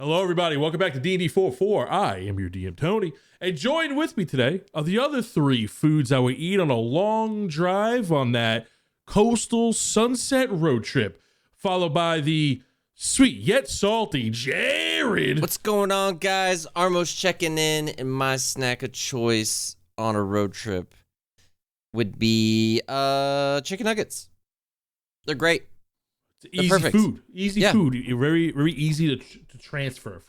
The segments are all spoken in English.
Hello, everybody. Welcome back to DND404. I am your DM, Tony. And joined with me today are the other three foods I would eat on a long drive on that coastal sunset road trip, followed by the sweet yet salty Jared. What's going on, guys? Armos checking in, and my snack of choice on a road trip would be chicken nuggets. They're great. Easy perfect. food. Easy food. Very, very easy to transfer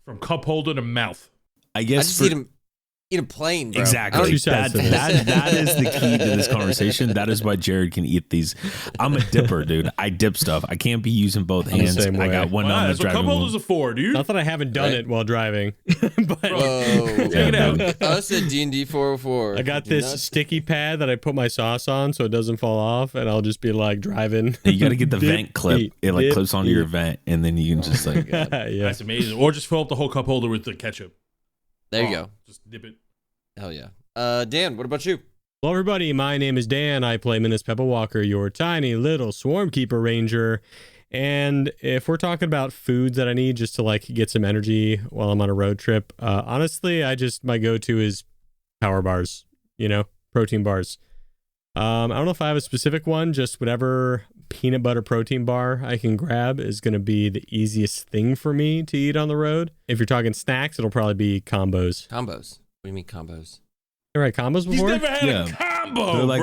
from cup holder to mouth. I just eat them plain, bro. Exactly. That is the key to this conversation. That is why Jared can eat these. I'm a dipper, dude. I dip stuff. I can't be using both hands. I got one on the driving wheel. Cup holders are for, dude. Not that I haven't done it while driving. But Whoa. Check it out. Us at DND404. I got this sticky pad that I put my sauce on so it doesn't fall off, and I'll just be like driving. You got to get the vent clip. It like clips onto your vent, and then you can just like. Yeah. That's amazing. Or just fill up the whole cup holder with the ketchup. There you go. Just dip it. Hell yeah. Dan, what about you? Hello, everybody. My name is Dan. I play Minnis PebbleWalker, your tiny little Swarmkeeper Ranger. And if we're talking about foods that I need just to like get some energy while I'm on a road trip, honestly, my go-to is power bars, protein bars. I don't know if I have a specific one, just whatever peanut butter protein bar I can grab is going to be the easiest thing for me to eat on the road. If you're talking snacks, it'll probably be combos. Combos. What do you mean combos? You ever had combos before? He's never had a combo, They're like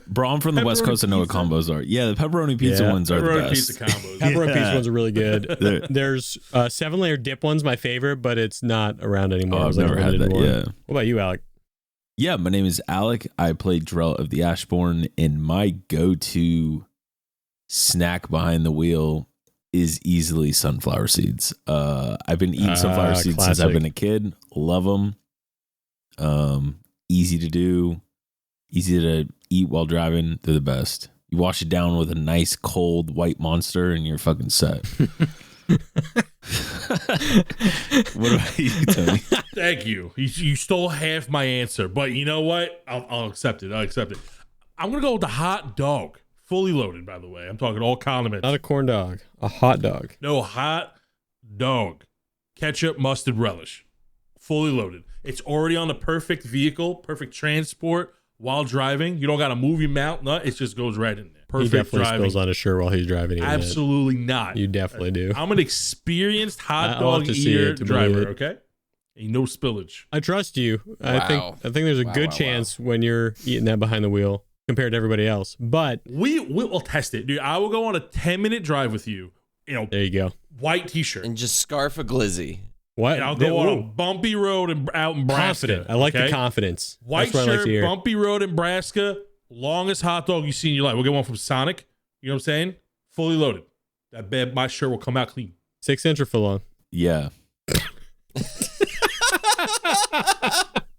bro. I'm from the West Coast. I know what combos are. Yeah, the pepperoni pizza ones are the best. Pizza combos. Pepperoni pizza ones are really good. There's 7-layer dip one's my favorite, but it's not around anymore. I've never had that. Yeah. What about you, Alec? Yeah, my name is Alec. I play Drell of the Ashborn, and my go-to snack behind the wheel is easily sunflower seeds. I've been eating sunflower seeds classic. since I've been a kid. Love them. Easy to do, easy to eat while driving. They're the best. You wash it down with a nice cold white Monster and you're fucking set. What about you, Tony? Thank you. You stole half my answer, but you know what? I'll accept it. I'm gonna go with the hot dog, fully loaded. By the way, I'm talking all condiments. Not a corn dog, a hot dog. No, hot dog, ketchup, mustard, relish, fully loaded. It's already on the perfect vehicle, perfect transport while driving. You don't got to move your mouth, nut. It just goes right in there. Perfect he definitely driving. spills on his shirt while he's driving. Absolutely not. You definitely do. I'm an experienced hot dog eater driver. Okay, ain't no spillage. I trust you. Wow. I think there's a good chance when you're eating that behind the wheel compared to everybody else. But we'll test it, dude. I will go on a 10-minute drive with you. There you go. White T-shirt. And just scarf a glizzy. What? And I'll go on a bumpy road out in Nebraska. Confident. I like the confidence. White That's what shirt, I like to hear. bumpy road in Nebraska. Longest hot dog you've seen in your life. We'll get one from Sonic. You know what I'm saying? Fully loaded. That bad, my shirt will come out clean. 6-inch or full on? Yeah.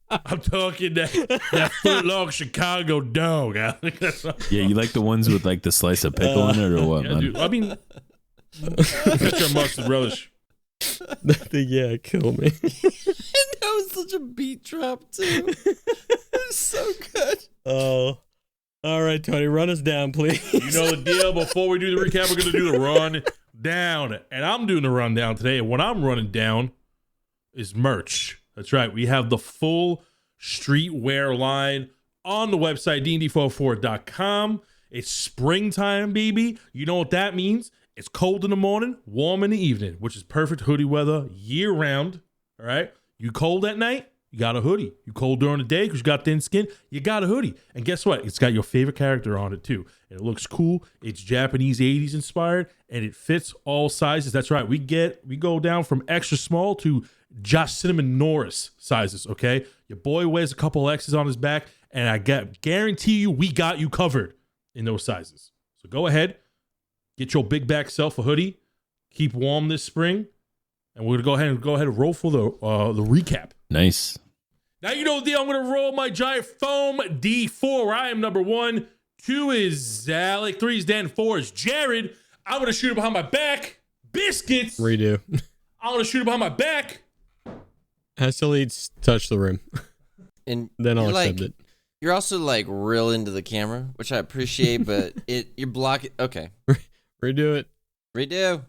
I'm talking that foot long Chicago dog. Yeah, you like the ones with like the slice of pickle in it or what, Yeah, man? dude. I mean, ketchup, mustard, relish. Yeah, kill me. That was such a beat drop, too. It's so good. Oh. All right, Tony, run us down, please. You know the deal. Before we do the recap, we're going to do the run down. And I'm doing the rundown today. And what I'm running down is merch. That's right. We have the full streetwear line on the website, DND404.com. It's springtime, baby. You know what that means? It's cold in the morning, warm in the evening, which is perfect hoodie weather year round. All right. You cold at night, you got a hoodie. You cold during the day because you got thin skin, you got a hoodie. And guess what? It's got your favorite character on it too. And it looks cool. It's Japanese 80s inspired and it fits all sizes. That's right. We go down from extra small to Josh Cinnamon Norris sizes. Okay. Your boy wears a couple X's on his back and I guarantee you we got you covered in those sizes. So go ahead. Get your big back self a hoodie. Keep warm this spring. And we're going to go ahead and roll for the recap. Nice. Now you know the deal. I'm going to roll my giant foam D4. I am number 1. 2 is Alec. 3 is Dan. 4 is Jared. I'm going to shoot it behind my back. Biscuits. Redo. I'm going to shoot it behind my back. Has to lead touch the rim. And Then I'll accept it. You're also like real into the camera, which I appreciate, but you're blocking. Okay. Redo it. Redo.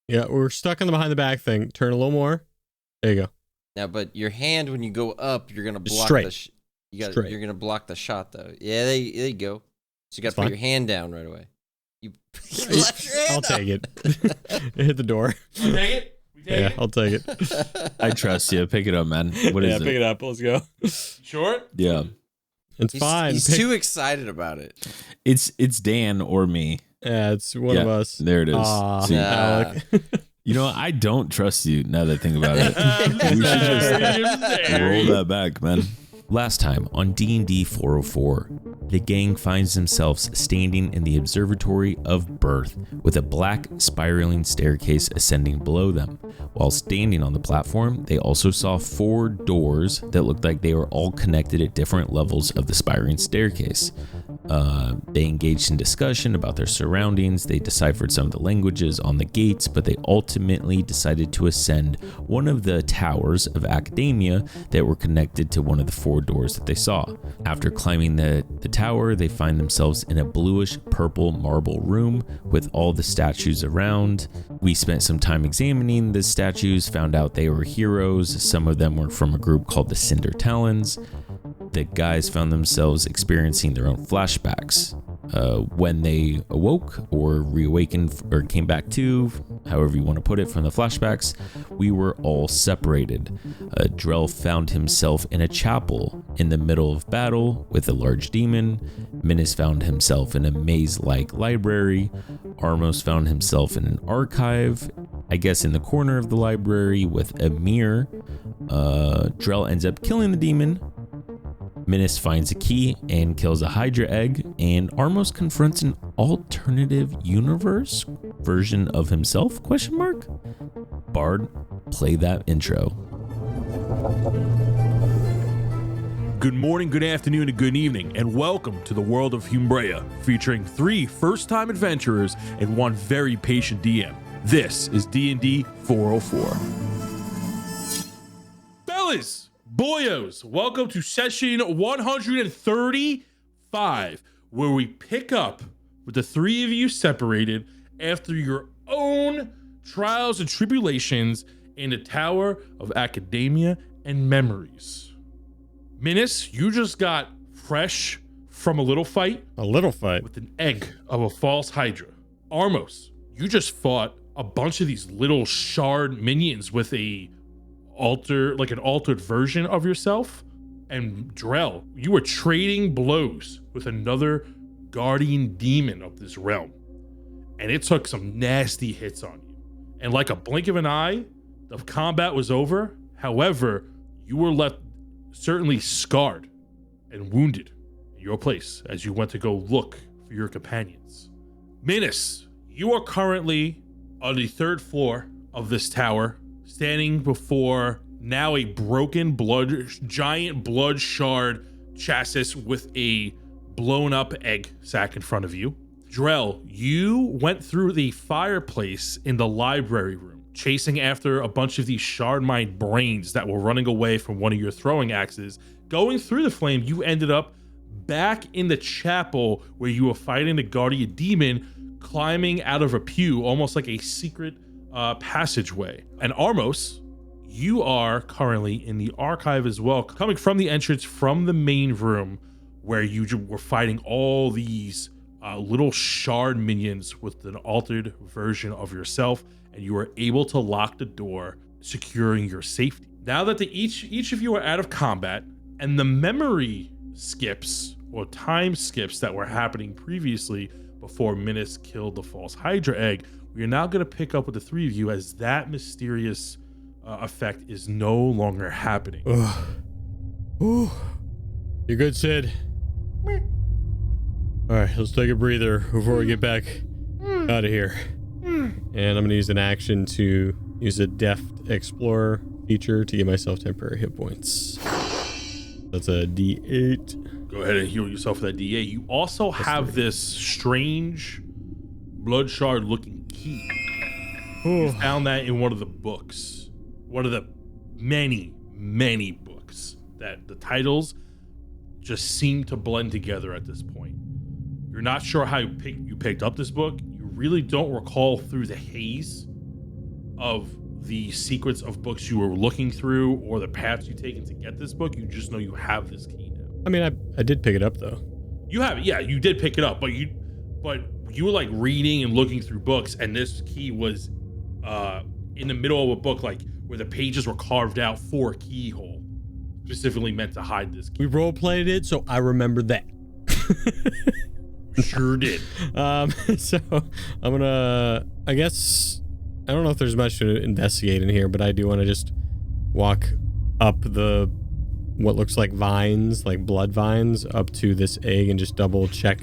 Yeah, we're stuck on the behind the back thing. Turn a little more. There you go. Now, but your hand, when you go up, you're gonna block Straight. You're gonna block the shot, though. Yeah, there you go. So you got to put your hand down right away. You left your hand I'll take it. Hit the door. I'll take it. Yeah, I'll take it. I trust you. Pick it up, man. What is it? Pick it up. Let's go. Sure. Yeah. It's fine. He's too excited about it. It's Dan or me. Yeah, it's one of us. There it is. See, Alec. you know, I don't trust you now that I think about it. We should just roll that back, man. Last time on DND404, the gang finds themselves standing in the Observatory of Birth with a black spiraling staircase ascending below them. While standing on the platform, they also saw 4 doors that looked like they were all connected at different levels of the spiraling staircase. They engaged in discussion about their surroundings. They deciphered some of the languages on the gates, but they ultimately decided to ascend one of the towers of academia that were connected to one of the 4 doors that they saw. After climbing the tower, they find themselves in a bluish purple marble room with all the statues around. We spent some time examining the statues, found out they were heroes. Some of them were from a group called the Cinder Talons. The guys found themselves experiencing their own flashbacks. When they awoke or reawakened or came back to, however you want to put it, from the flashbacks, we were all separated. Drell found himself in a chapel in the middle of battle with a large demon. Minnis found himself in a maze-like library. Armos found himself in an archive, I guess in the corner of the library with a mirror. Drell ends up killing the demon. Minnis finds a key and kills a Hydra egg, and Armos confronts an alternative universe version of himself, ? Bard, play that intro. Good morning, good afternoon, and good evening, and welcome to the world of Humbrea, featuring 3 first-time adventurers and 1 very patient DM. This is D&D 404. Fellas! Boyos, welcome to session 135, where we pick up with the 3 of you separated after your own trials and tribulations in the Tower of Academia and Memories. Minnis, you just got fresh from a little fight. A little fight. With an egg of a false Hydra. Armos, you just fought a bunch of these little shard minions with an altered version of yourself. And Drell, you were trading blows with another guardian demon of this realm, and it took some nasty hits on you. And like a blink of an eye, the combat was over. However, you were left certainly scarred and wounded in your place as you went to go look for your companions. Minnis, you are currently on the 3rd floor of this tower, standing before now a broken giant blood shard chassis with a blown up egg sack in front of you. Drell, you went through the fireplace in the library room, chasing after a bunch of these shard-mined brains that were running away from one of your throwing axes. Going through the flame, you ended up back in the chapel where you were fighting the guardian demon, climbing out of a pew, almost like a secret passageway. And Armos, you are currently in the archive as well, coming from the entrance from the main room where you were fighting all these little shard minions with an altered version of yourself, and you were able to lock the door, securing your safety. Now that each of you are out of combat, and the memory skips or time skips that were happening previously before Minnis killed the false Hydra egg, we are now going to pick up with the 3 of you as that mysterious effect is no longer happening. Ooh. You good, Sid? All right, let's take a breather before we get back out of here. And I'm going to use an action to use a Deft Explorer feature to give myself temporary hit points. That's a D8. Go ahead and heal yourself with that D8. You also have this strange blood shard looking key. You found that in one of the books. One of the many, many books that the titles just seem to blend together at this point. You're not sure how you picked up this book. You really don't recall through the haze of the secrets of books you were looking through or the paths you taken to get this book. You just know you have this key now. I mean, I did pick it up though. You have it, yeah. You did pick it up, but you were like reading and looking through books, and this key was in the middle of a book, like where the pages were carved out for a keyhole, specifically meant to hide this key. We role played it, so I remember that. Sure did. So I'm gonna, I guess, I don't know if there's much to investigate in here, but I do want to just walk up the, what looks like vines, like blood vines, up to this egg and just double check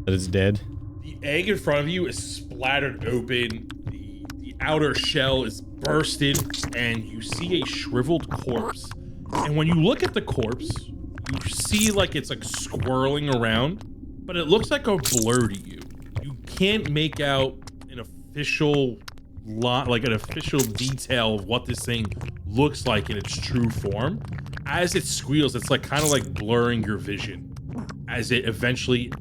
that it's dead. The egg in front of you is splattered open. The outer shell is bursted, and you see a shriveled corpse. And when you look at the corpse, you see like it's like swirling around, but it looks like a blur to you. You can't make out an official lot, like an official detail of what this thing looks like in its true form. As it squeals, it's like kind of like blurring your vision as it eventually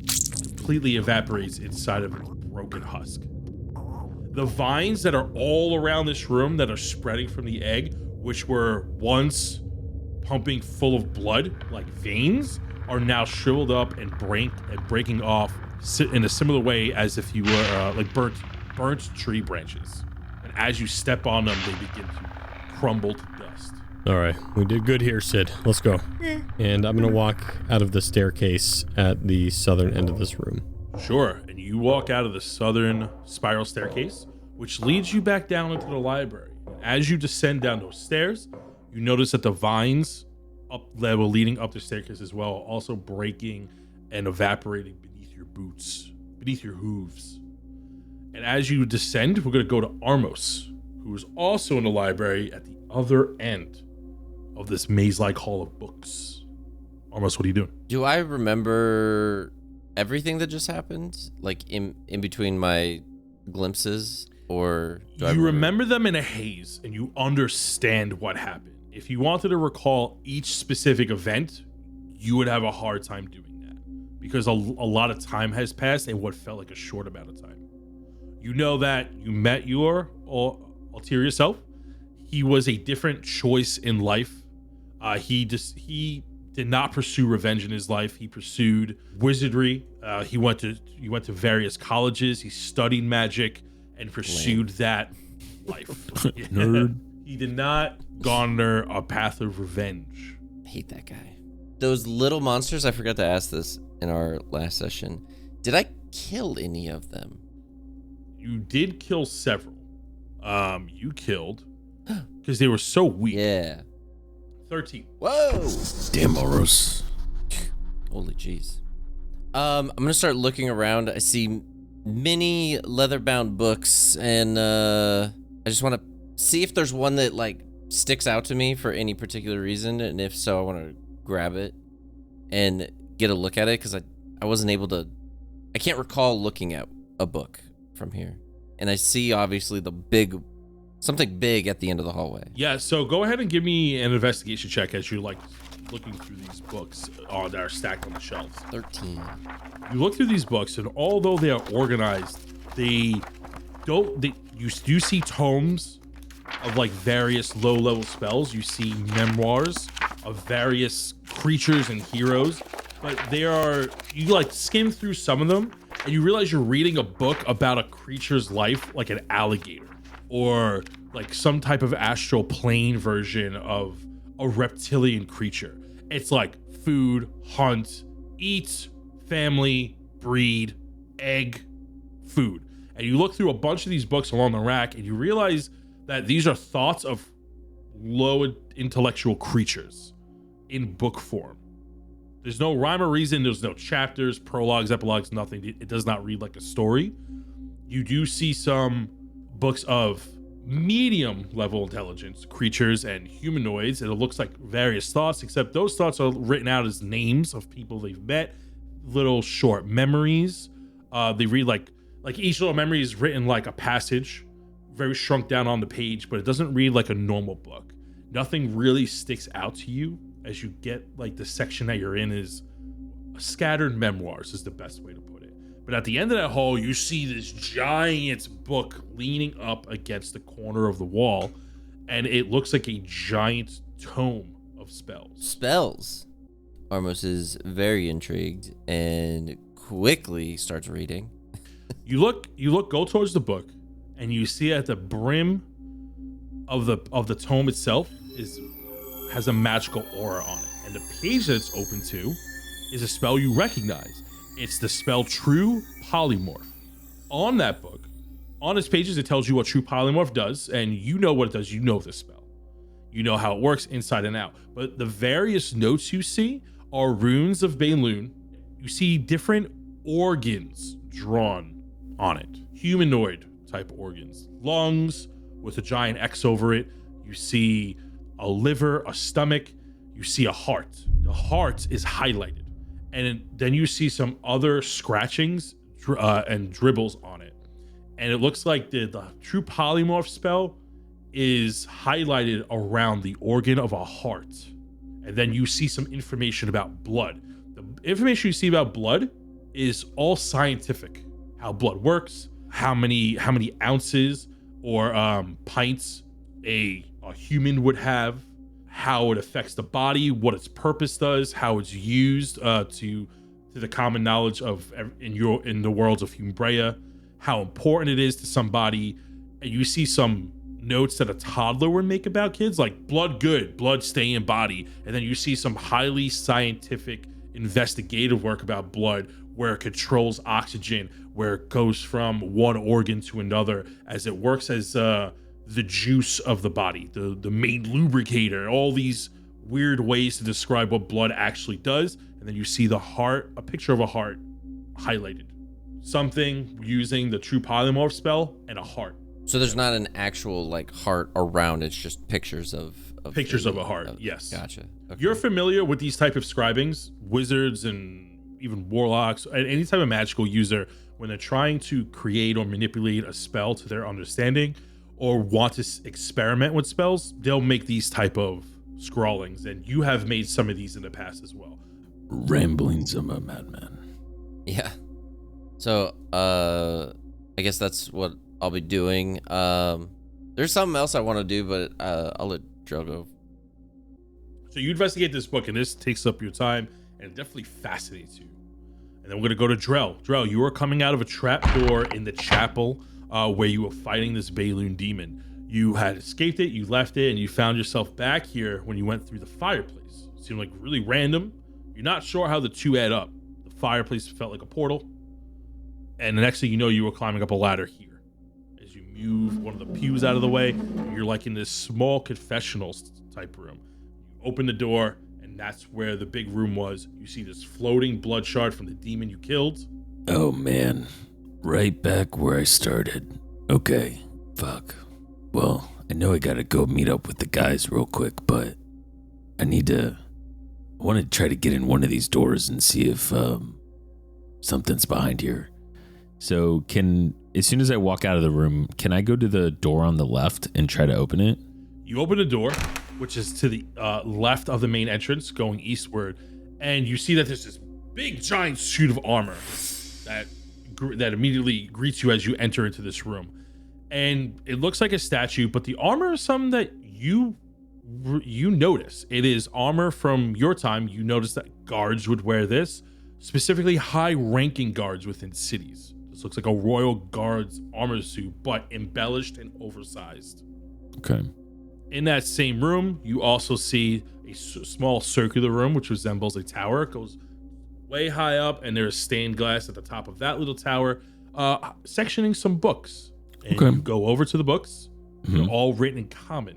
completely evaporates inside of a broken husk. The vines that are all around this room that are spreading from the egg, which were once pumping full of blood like veins, are now shriveled up and breaking off in a similar way as if you were like burnt tree branches. And as you step on them, they begin to crumble to dust. All right, we did good here, Sid. Let's go. And I'm gonna walk out of the staircase at the southern end of this room. Sure, and you walk out of the southern spiral staircase, which leads you back down into the library. As you descend down those stairs, you notice that the vines up level leading up the staircase as well, also breaking and evaporating beneath your boots, beneath your hooves. And as you descend, we're going to go to Armos, who is also in the library at the other end of this maze-like hall of books. Armos, what are you doing? Do I remember everything that just happened? Like in between my glimpses? Or do I remember them in a haze, and you understand what happened. If you wanted to recall each specific event, you would have a hard time doing that because a lot of time has passed in what felt like a short amount of time. You know that you met your ulterior self. He was a different choice in life. He did not pursue revenge in his life. He pursued wizardry. He went to various colleges. He studied magic and pursued that life. Nerd. He did not garner a path of revenge. I hate that guy. Those little monsters, I forgot to ask this in our last session. Did I kill any of them? You did kill several. You killed because they were so weak. Yeah. 13. Whoa. Damn, Oros. Holy jeez. I'm gonna start looking around. I see many leather-bound books, and I just want to see if there's one that like sticks out to me for any particular reason, and if so, I want to grab it and get a look at it because I wasn't able to. I can't recall looking at a book from here, and I see obviously something big at the end of the hallway. Yeah. So go ahead and give me an investigation check as you're like looking through these books that are stacked on the shelves. 13. You look through these books, and although they are organized, you do see tomes of like various low-level spells. You see memoirs of various creatures and heroes, but you like skim through some of them, and you realize you're reading a book about a creature's life, like an alligator, or like some type of astral plane version of a reptilian creature. It's like food, hunt, eat, family, breed, egg, food. And you look through a bunch of these books along the rack, and you realize that these are thoughts of low intellectual creatures in book form. There's no rhyme or reason. There's no chapters, prologues, epilogues, nothing. It does not read like a story. You do see some books of medium level intelligence creatures and humanoids, and it looks like various thoughts, except those thoughts are written out as names of people they've met, little short memories. They read like each little memory is written like a passage, very shrunk down on the page, but it doesn't read like a normal book. Nothing really sticks out to you as you get like the section that you're in is scattered memoirs is the best way to put it. But at the end of that hall, you see this giant book leaning up against the corner of the wall, and it looks like a giant tome of spells. Spells. Armos is very intrigued and quickly starts reading. You go towards the book, and you see at the brim of the tome itself has a magical aura on it, and the page that it's open to is a spell you recognize. It's the spell True Polymorph. On that book, on its pages, it tells you what True Polymorph does, and you know what it does. You know the spell. You know how it works inside and out. But the various notes you see are runes of Baelun. You see different organs drawn on it. Humanoid type organs. Lungs with a giant X over it. You see a liver, a stomach. You see a heart. The heart is highlighted. And then you see some other scratchings and dribbles on it. And it looks like the True Polymorph spell is highlighted around the organ of a heart. And then you see some information about blood. The information you see about blood is all scientific. How blood works, how many ounces or pints a human would have, how it affects the body, what its purpose does, how it's used to the common knowledge of in the worlds of Humbrea, how important it is to somebody. And you see some notes that a toddler would make about kids, like blood good, blood stay in body. And then you see some highly scientific investigative work about blood, where it controls oxygen, where it goes from one organ to another, as it works as the juice of the body, the main lubricator, all these weird ways to describe what blood actually does. And then you see the heart, a picture of a heart highlighted. Something using the True Polymorph spell and a heart. So there's not an actual like heart around, it's just pictures of pictures of a heart, yes. Gotcha. Okay. You're familiar with these type of scribings, wizards and even warlocks, and any type of magical user, when they're trying to create or manipulate a spell to their understanding, or want to experiment with spells, they'll make these type of scrawlings, and you have made some of these in the past as well. Ramblings of a madman. Yeah. So, I guess that's what I'll be doing. There's something else I want to do, but I'll let Drell go. So you investigate this book, and this takes up your time, and it definitely fascinates you. And then we're gonna go to Drell. Drell, you are coming out of a trap door in the chapel where you were fighting this Baelun demon. You had escaped it, you left it, and you found yourself back here when you went through the fireplace. It seemed like really random. You're not sure how the two add up. The fireplace felt like a portal. And the next thing you know, you were climbing up a ladder here. As you move one of the pews out of the way, you're like in this small confessional type room. You open the door, and that's where the big room was. You see this floating blood shard from the demon you killed. Oh man, right back where I started. Okay, fuck. Well, I know I gotta go meet up with the guys real quick, but I want to try to get in one of these doors and see if something's behind here. So as soon as I walk out of the room, can I go to the door on the left and try to open it? You open the door, which is to the left of the main entrance, going eastward, and you see that there's this big giant suit of armor that immediately greets you as you enter into this room. And it looks like a statue, but the armor is something that you notice. It is armor from your time. You notice that guards would wear this, specifically high-ranking guards within cities. This looks like a royal guard's armor suit, but embellished and oversized. Okay. In that same room, you also see a small circular room, which resembles a tower. It goes way high up, and there's stained glass at the top of that little tower, sectioning some books. And Okay. you go over to the books. They're all written in common.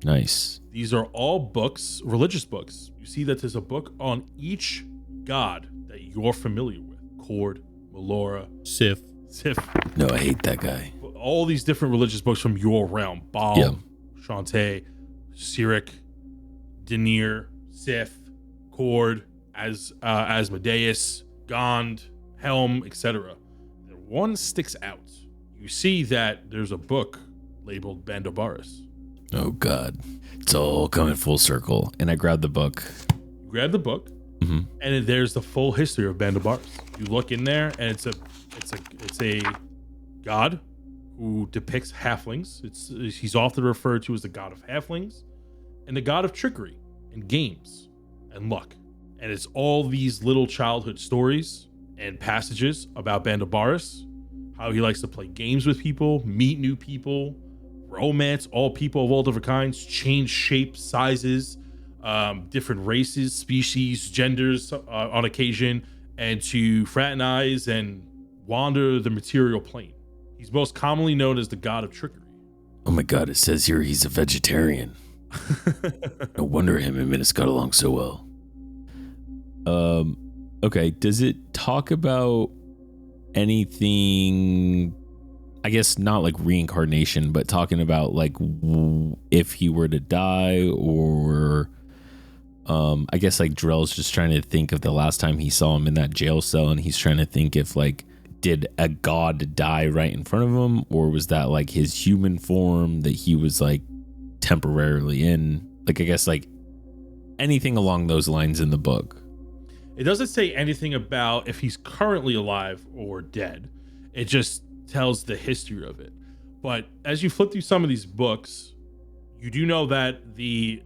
Nice. These are all books, religious books. You see that there's a book on each god that you're familiar with. Cord, Melora, Sif. Sif. No, I hate that guy. All these different religious books from your realm. Baal, Yeah. Shantae, Sirik, Denir, Sif, Cord, Asmodeus, Gond, Helm, etc. One sticks out. You see that there's a book labeled Bandobaris. Oh God, it's all coming full circle. And I grabbed the book. You grab the book, and there's the full history of Bandobaris. You look in there, and it's a It's a god who depicts halflings. He's often referred to as the god of halflings and the god of trickery and games and luck. And it's all these little childhood stories and passages about Bandabaris, how he likes to play games with people, meet new people, romance all people of all different kinds, change shapes, sizes, different races, species, genders on occasion, and to fraternize and wander the material plane. He's most commonly known as the god of trickery. Oh my god, it says here he's a vegetarian. No wonder him and Minnis got along so well. Okay, does it talk about anything, I guess not like reincarnation, but talking about like if he were to die, or I guess like Drell's just trying to think of the last time he saw him in that jail cell, and he's trying to think if like, did a god die right in front of him, or was that like his human form that he was like temporarily in? Like, I guess like anything along those lines in the book. It doesn't say anything about if he's currently alive or dead. It just tells the history of it. But as you flip through some of these books, you do know that the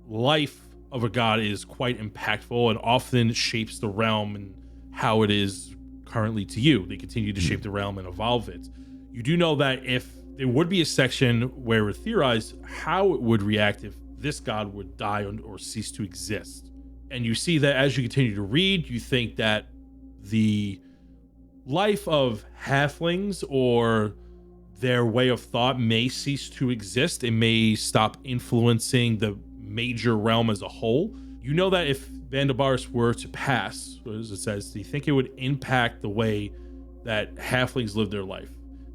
life of a god is quite impactful and often shapes the realm and how it is currently to you. They continue to shape the realm and evolve it. You do know that if there would be a section where it theorized how it would react if this god would die or cease to exist. And you see that as you continue to read, you think that the life of halflings or their way of thought may cease to exist. It may stop influencing the major realm as a whole. You know that if Bandabaris were to pass, as it says, do you think it would impact the way that halflings live their life?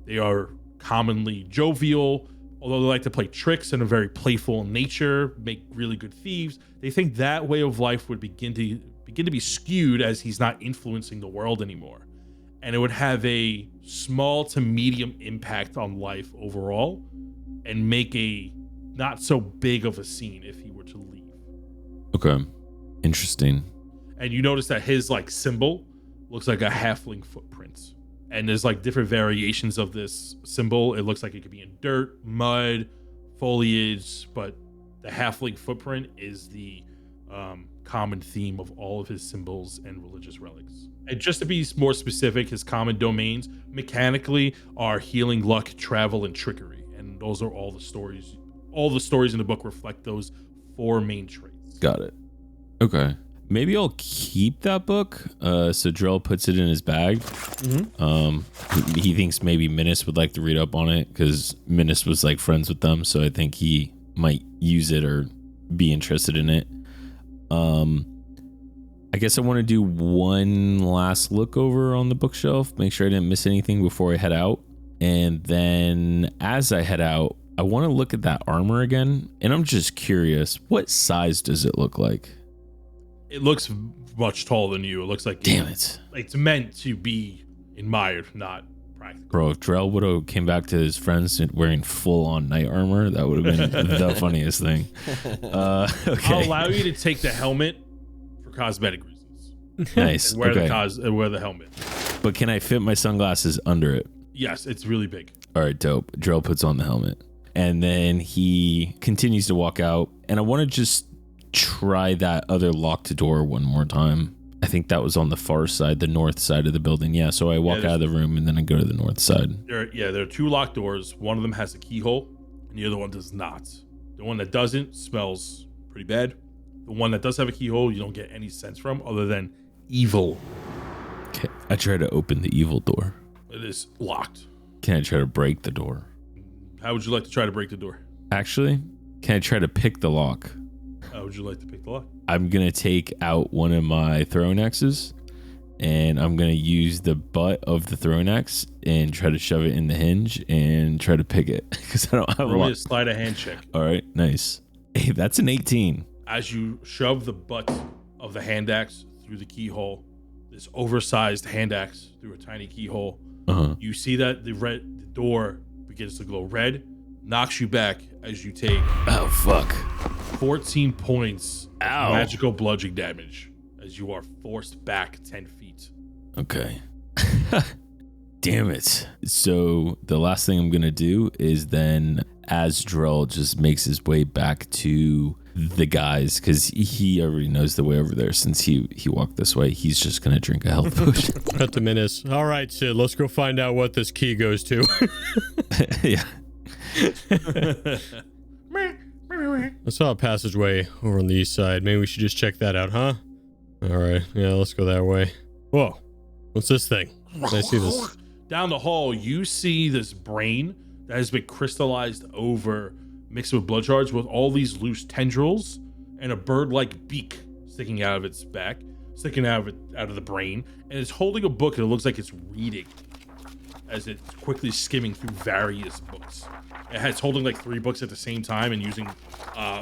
They are commonly jovial, although they like to play tricks in a very playful nature, make really good thieves. They think that way of life would begin to be skewed as he's not influencing the world anymore. And it would have a small to medium impact on life overall and make a not so big of a scene if he were to leave. Okay. Interesting. And you notice that his like symbol looks like a halfling footprint. And there's like different variations of this symbol. It looks like it could be in dirt, mud, foliage, but the halfling footprint is the common theme of all of his symbols and religious relics. And just to be more specific, his common domains mechanically are healing, luck, travel, and trickery. And those are all the stories. All the stories in the book reflect those 4 main traits. Got it. Okay. Maybe I'll keep that book. So Drell puts it in his bag. Mm-hmm. He thinks maybe Minnis would like to read up on it because Minnis was like friends with them. So I think he might use it or be interested in it. I guess I want to do one last look over on the bookshelf, make sure I didn't miss anything before I head out. And then as I head out, I want to look at that armor again. And I'm just curious, what size does it look like? It looks much taller than you. It looks like Damn it. It's meant to be admired, not practical. Bro, if Drell would have came back to his friends wearing full-on knight armor, that would have been the funniest thing. Okay. I'll allow you to take the helmet for cosmetic reasons. Nice. And wear Okay. wear the helmet. But can I fit my sunglasses under it? Yes, it's really big. All right, dope. Drell puts on the helmet. And then he continues to walk out. And I want to just try that other locked door one more time. I think that was on the far side, the north side of the building. Yeah, so I walk out of the room and then I go to the north side. There are 2 locked doors. One of them has a keyhole and the other one does not. The one that doesn't smells pretty bad. The one that does have a keyhole, you don't get any sense from other than evil. Okay, I try to open the evil door. It is locked. Can I try to break the door? How would you like to try to break the door? Actually, can I try to pick the lock? How would you like to pick the lock? I'm going to take out one of my throwing axes and I'm going to use the butt of the throwing axe and try to shove it in the hinge and try to pick it because I don't have a Roll lock. me a sleight of hand check. All right, nice. Hey, that's an 18. As you shove the butt of the hand axe through the keyhole, this oversized hand axe through a tiny keyhole, you see that the door begins to glow red, knocks you back as you take Oh, fuck. 14 points Ow. of magical bludgeoning damage as you are forced back 10 feet. Okay. damn it. So the last thing I'm going to do is then, as Drell just makes his way back to the guys, because he already knows the way over there since he walked this way, he's just going to drink a health potion. Cut to Minnis. All right, Sid, let's go find out what this key goes to. Yeah. I saw a passageway over on the east side. Maybe we should just check that out, huh? All right. Yeah, let's go that way. Whoa. What's this thing? Can I see this? Down the hall, you see this brain that has been crystallized over, mixed with blood shards, with all these loose tendrils and a bird-like beak sticking out of its back, sticking out of the brain, and it's holding a book, and it looks like it's reading as it's quickly skimming through various books. It's holding like 3 books at the same time and using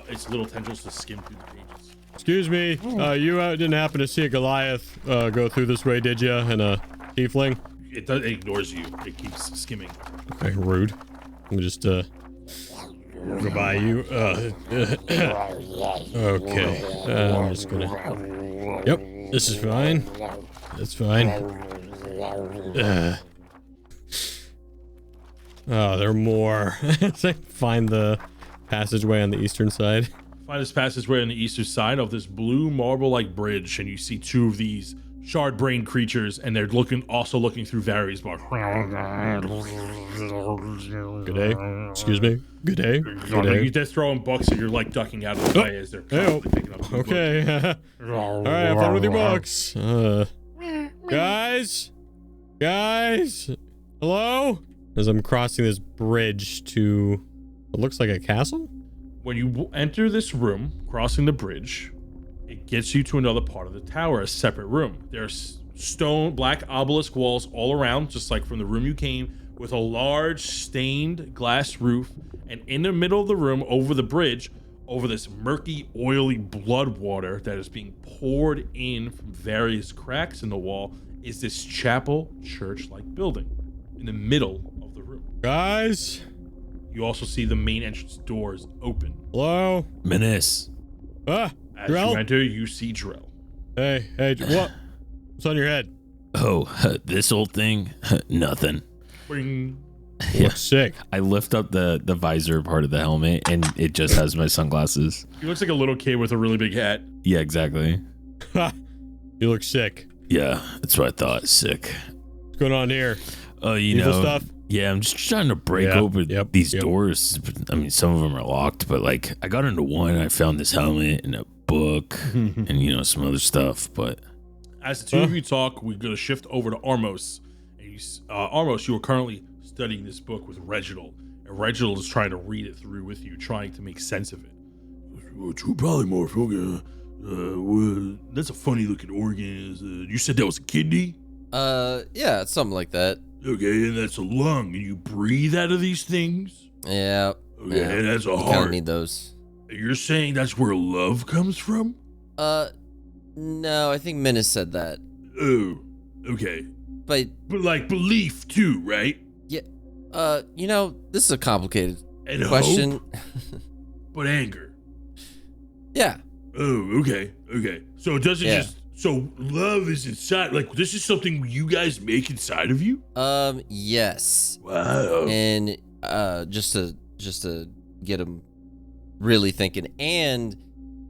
its little tendrils to skim through the pages. Excuse me, you didn't happen to see a Goliath go through this way, did you? And a tiefling? It ignores you. It keeps skimming. Okay, rude. Let me just go by you. Okay, I'm just gonna. Yep, this is fine. That's fine. Oh, there are more. Find the passageway on the eastern side. Find this passageway on the eastern side of this blue marble-like bridge, and you see 2 of these shard-brained creatures, and they're also looking through various books. Good day. Excuse me. Good day. Good day. They're throwing books, and you're like ducking out of the way as they're constantly picking up. Okay. All right, have fun with your books. Guys, hello. As I'm crossing this bridge to what looks like a castle. When you enter this room, crossing the bridge, it gets you to another part of the tower, a separate room. There's stone, black obelisk walls all around, just like from the room you came, with a large stained glass roof. And in the middle of the room, over the bridge, over this murky, oily blood water that is being poured in from various cracks in the wall, is this chapel church-like building in the middle of the room. Guys, you also see the main entrance doors open. Hello, Minnis. As Drell? you enter, you see Drell. Hey, what's on your head? Oh, this old thing? Nothing. Bring. You look sick. I lift up the visor part of the helmet, and it just has my sunglasses. He looks like a little kid with a really big hat. Yeah, exactly. You look sick. Yeah, that's what I thought. Sick. What's going on here? You Evil know, stuff? Yeah, I'm just trying to break open these doors. I mean, some of them are locked, but like I got into one, and I found this helmet and a book and some other stuff. But as the 2 of you talk, we're gonna shift over to Armos. And Armos, you are currently studying this book with Reginald, and Reginald is trying to read it through with you, trying to make sense of it. True polymorph. That's a funny looking organ. You said that was a kidney? Yeah, it's something like that. Okay, and that's a lung, and you breathe out of these things? Yeah. Okay, yeah. and that's a You heart. kind of need those. You're saying that's where love comes from? No, I think Minnis said that. Oh, okay. But like belief too, right? yeah, this is a complicated And question. hope, but anger. Yeah. Oh, okay. So it doesn't just. So love is inside. Like this is something you guys make inside of you. Yes. Wow. And just to get them really thinking, and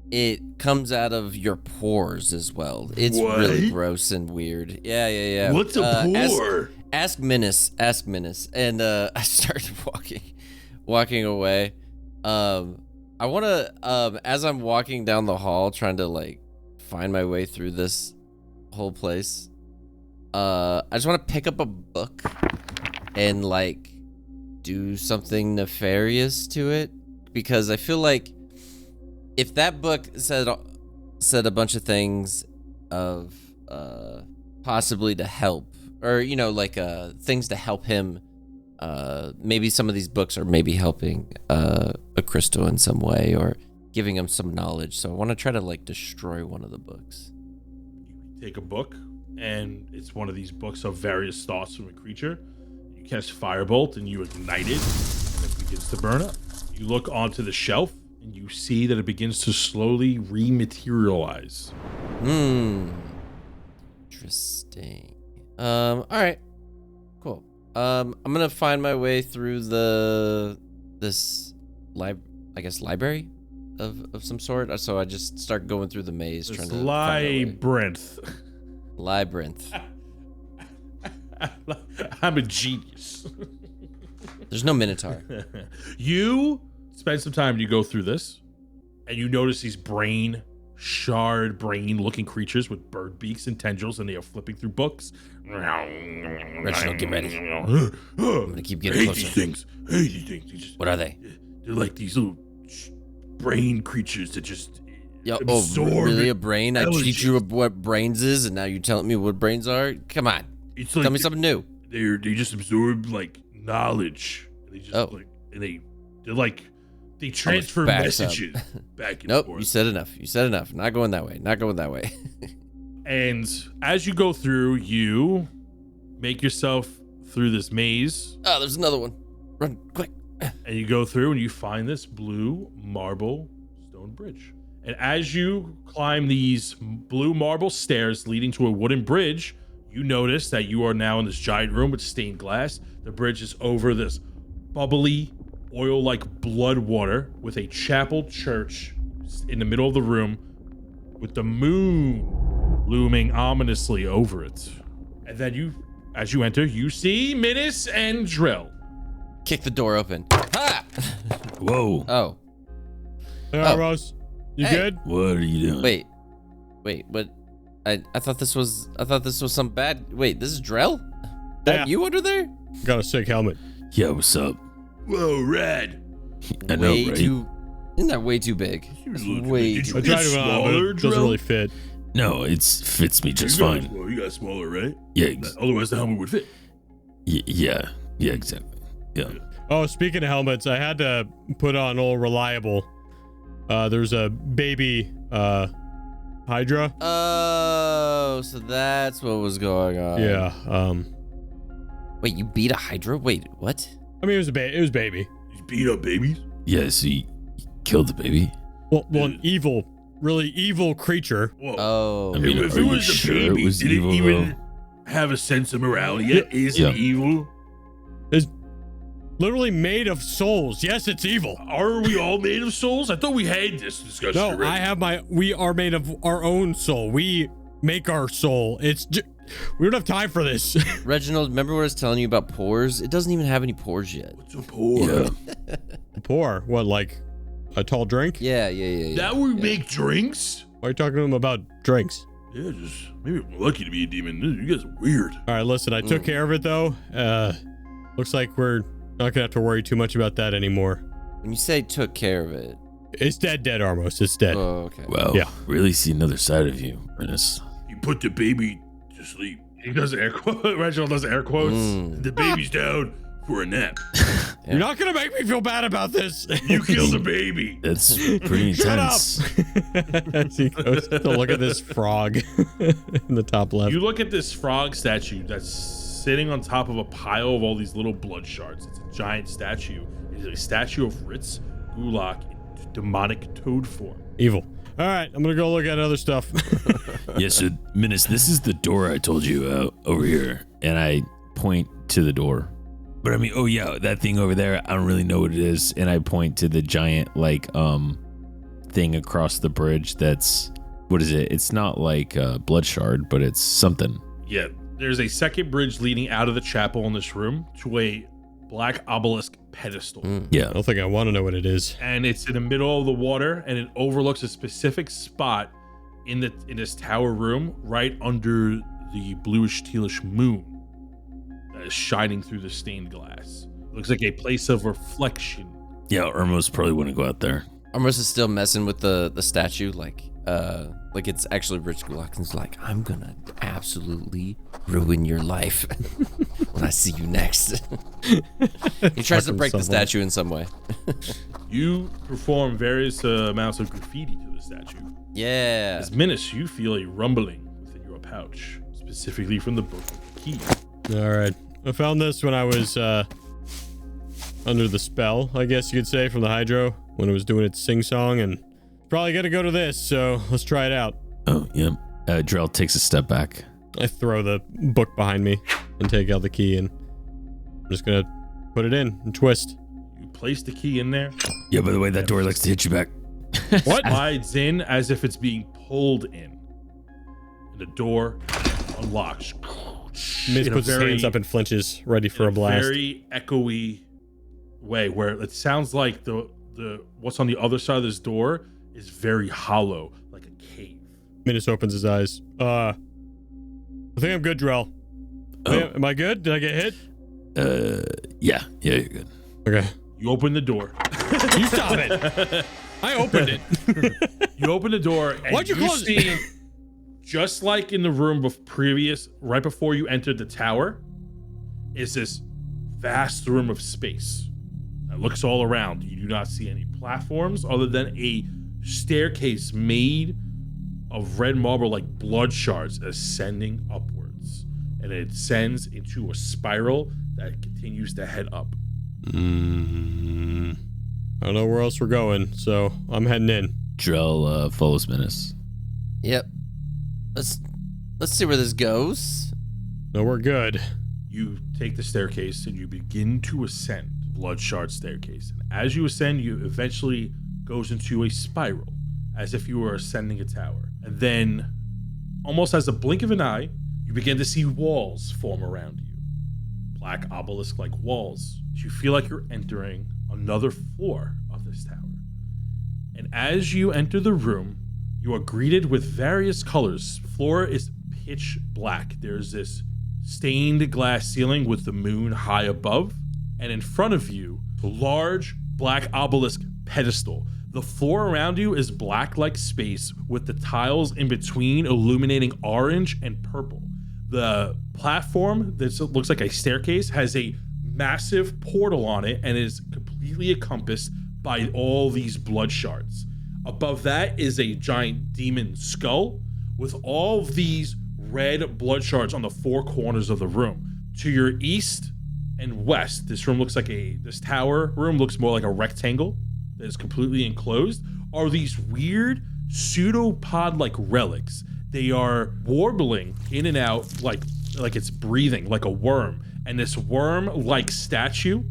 it comes out of your pores as well. It's really gross and weird. Yeah. What's a pore? Ask Minnis. And I started walking away. I want to, as I'm walking down the hall, trying to like find my way through this whole place, I just want to pick up a book and like do something nefarious to it, because I feel like if that book said a bunch of things of possibly to help, or things to help him, maybe some of these books are maybe helping a crystal in some way or giving him some knowledge. So I want to try to like destroy one of the books. You take a book, and it's one of these books of various thoughts from a creature. You cast Firebolt, and you ignite it, and it begins to burn up. You look onto the shelf, and you see that it begins to slowly rematerialize. Interesting. All right, cool. I'm gonna find my way through this library of some sort. So I just start going through the maze, trying to labyrinth. Labyrinth. I'm a genius. There's no Minotaur. You spend some time. You go through this, and you notice these shard brain-looking creatures with bird beaks and tendrils, and they are flipping through books. Reginald, get ready. I'm gonna keep getting closer. These things. What are they? They're like these little brain creatures that just really a brain? I teach you what brains is, and now you're telling me what brains are? Come on. It's like tell me something new. They just absorb like knowledge. They just they transfer messages back and forth. You said enough. Not going that way. And as you go through, you make yourself through this maze. Oh, there's another one. Run, quick. And you go through and you find this blue marble stone bridge. And as you climb these blue marble stairs leading to a wooden bridge, you notice that you are now in this giant room with stained glass. The bridge is over this bubbly, oil-like blood water with a chapel church in the middle of the room with the moon looming ominously over it. And then as you enter, you see Minnis and Drell. Kick the door open. Ha! Whoa. Oh. Hey, Armos. You good? What are you doing? Wait, what? I thought this was some bad. Wait, this is Drell? That you under there? Got a sick helmet. Yeah, what's up? Whoa, Red. I know, right? Isn't that way too big? That's way Did too you big. get It smaller, doesn't really fit. No, it fits me just fine. You got smaller, right? Yeah, Otherwise the helmet would fit. yeah, exactly. Yeah. Oh, speaking of helmets, I had to put on old reliable. There's a baby Hydra. Oh, so that's what was going on. Yeah. Wait, you beat a Hydra? Wait, what? I mean, it was baby. He's beat up babies. Yeah, so you killed the baby? Well, an really evil creature. Whoa. Oh. I mean, if are it you was a sure baby, it was did evil, it even though? have a sense of morality yet? Is it evil? It's literally made of souls. Yes, it's evil. Are we all made of souls? I thought we had this discussion No, already. we are made of our own soul. We make our soul. We don't have time for this. Reginald, remember what I was telling you about pores? It doesn't even have any pores yet. What's a pour? Yeah. Pour? What, like a tall drink? Yeah. That would make drinks? Why are you talking to him about drinks? Yeah, just maybe I'm lucky to be a demon. You guys are weird. All right, listen, I took care of it, though. Looks like we're not going to have to worry too much about that anymore. When you say took care of it. It's dead, Armos. It's dead. Oh, okay. Wow. Yeah. Really see another side of you, Ernest. You put the baby to sleep. He does air quotes. Reginald does air quotes. The baby's down for a nap. You're not going to make me feel bad about this. You killed the baby. That's pretty intense. Shut up. As he goes to look at this frog in the top left. You look at this frog statue that's sitting on top of a pile of all these little blood shards. It's a giant statue. It is a statue of Ritz, Gulak, in demonic toad form. Evil. All right, I'm going to go look at other stuff. Yeah, so, Minnis, this is the door I told you about over here. And I point to the door. But I mean, oh yeah, that thing over there, I don't really know what it is. And I point to the giant, thing across the bridge that's, what is it? It's not like a blood shard, but it's something. Yeah, there's a second bridge leading out of the chapel in this room to a black obelisk pedestal. Yeah. I don't think I want to know what it is. And it's in the middle of the water, and it overlooks a specific spot in this tower room right under the bluish tealish moon that is shining through the stained glass. Looks like a place of reflection. Yeah, Armos probably wouldn't go out there. Armos is still messing with the statue, like it's actually Rich Gulak's like, I'm gonna absolutely ruin your life when I see you next. He tries to break the statue in some way. You perform various amounts of graffiti to the statue. Yeah. As Minnis, you feel a rumbling within your pouch, specifically from the book of the key. All right. I found this when I was under the spell, I guess you could say, from the Hydro when it was doing its sing-song, and probably got to go to this, so let's try it out. Oh, yeah. Drell takes a step back. I throw the book behind me and take out the key and just gonna put it in and twist. You place the key in there. Yeah, by the way, that door likes to hit you back. What? Slides in as if it's being pulled in. And the door unlocks. Miz puts his hands up and flinches, ready for a blast. Very echoey way where it sounds like the what's on the other side of this door is very hollow, like a cave. Minnis opens his eyes. I think I'm good, Drell. Am I good? Did I get hit? Yeah, you're good. Okay. You open the door. You stop it. I opened it. You open the door and Why'd you close see, just like in the room right before you entered the tower, is this vast room of space that looks all around. You do not see any platforms other than a staircase made of red marble like blood shards ascending upwards. And it ascends into a spiral that continues to head up. I don't know where else we're going, so I'm heading in. Drell follows Minnis. Yep. Let's see where this goes. No, we're good. You take the staircase and you begin to ascend blood shard staircase. And as you ascend, you eventually goes into a spiral as if you were ascending a tower. And then, almost as a blink of an eye, you begin to see walls form around you. Black obelisk-like walls. You feel like you're entering another floor of this tower. And as you enter the room, you are greeted with various colors. Floor is pitch black. There's this stained glass ceiling with the moon high above. And in front of you, a large black obelisk pedestal. The floor around you is black like space with the tiles in between illuminating orange and purple. The platform that looks like a staircase has a massive portal on it and is completely encompassed by all these blood shards. Above that is a giant demon skull with all of these red blood shards on the four corners of the room. To your east and west, this tower room looks more like a rectangle that is completely enclosed, are these weird pseudopod-like relics. They are warbling in and out like it's breathing, like a worm. And this worm-like statue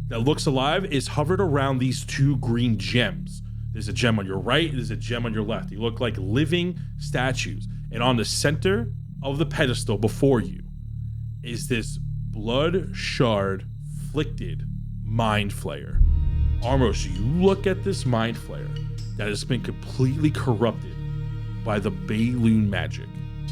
that looks alive is hovered around these two green gems. There's a gem on your right, there's a gem on your left. They look like living statues. And on the center of the pedestal before you is this blood shard flicked mind flayer. Armos, you look at this mind flayer that has been completely corrupted by the Bayloon magic.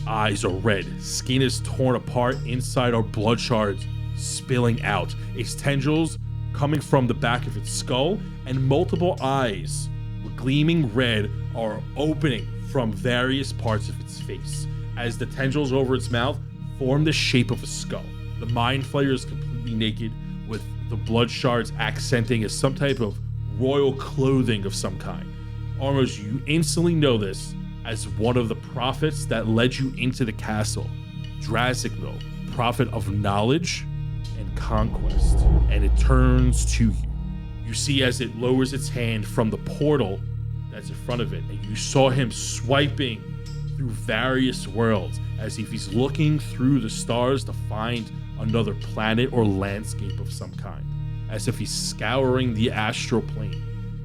Eyes are red, skin is torn apart, inside are blood shards spilling out. Its tendrils coming from the back of its skull, and multiple eyes gleaming red are opening from various parts of its face as the tendrils over its mouth form the shape of a skull. The mind flayer is completely naked with the blood shards accenting as some type of royal clothing of some kind. Armos, you instantly know this as one of the prophets that led you into the castle, Drasigmil, prophet of knowledge and conquest, and it turns to you. You see as it lowers its hand from the portal that's in front of it, and you saw him swiping through various worlds as if he's looking through the stars to find another planet or landscape of some kind, as if he's scouring the astral plane.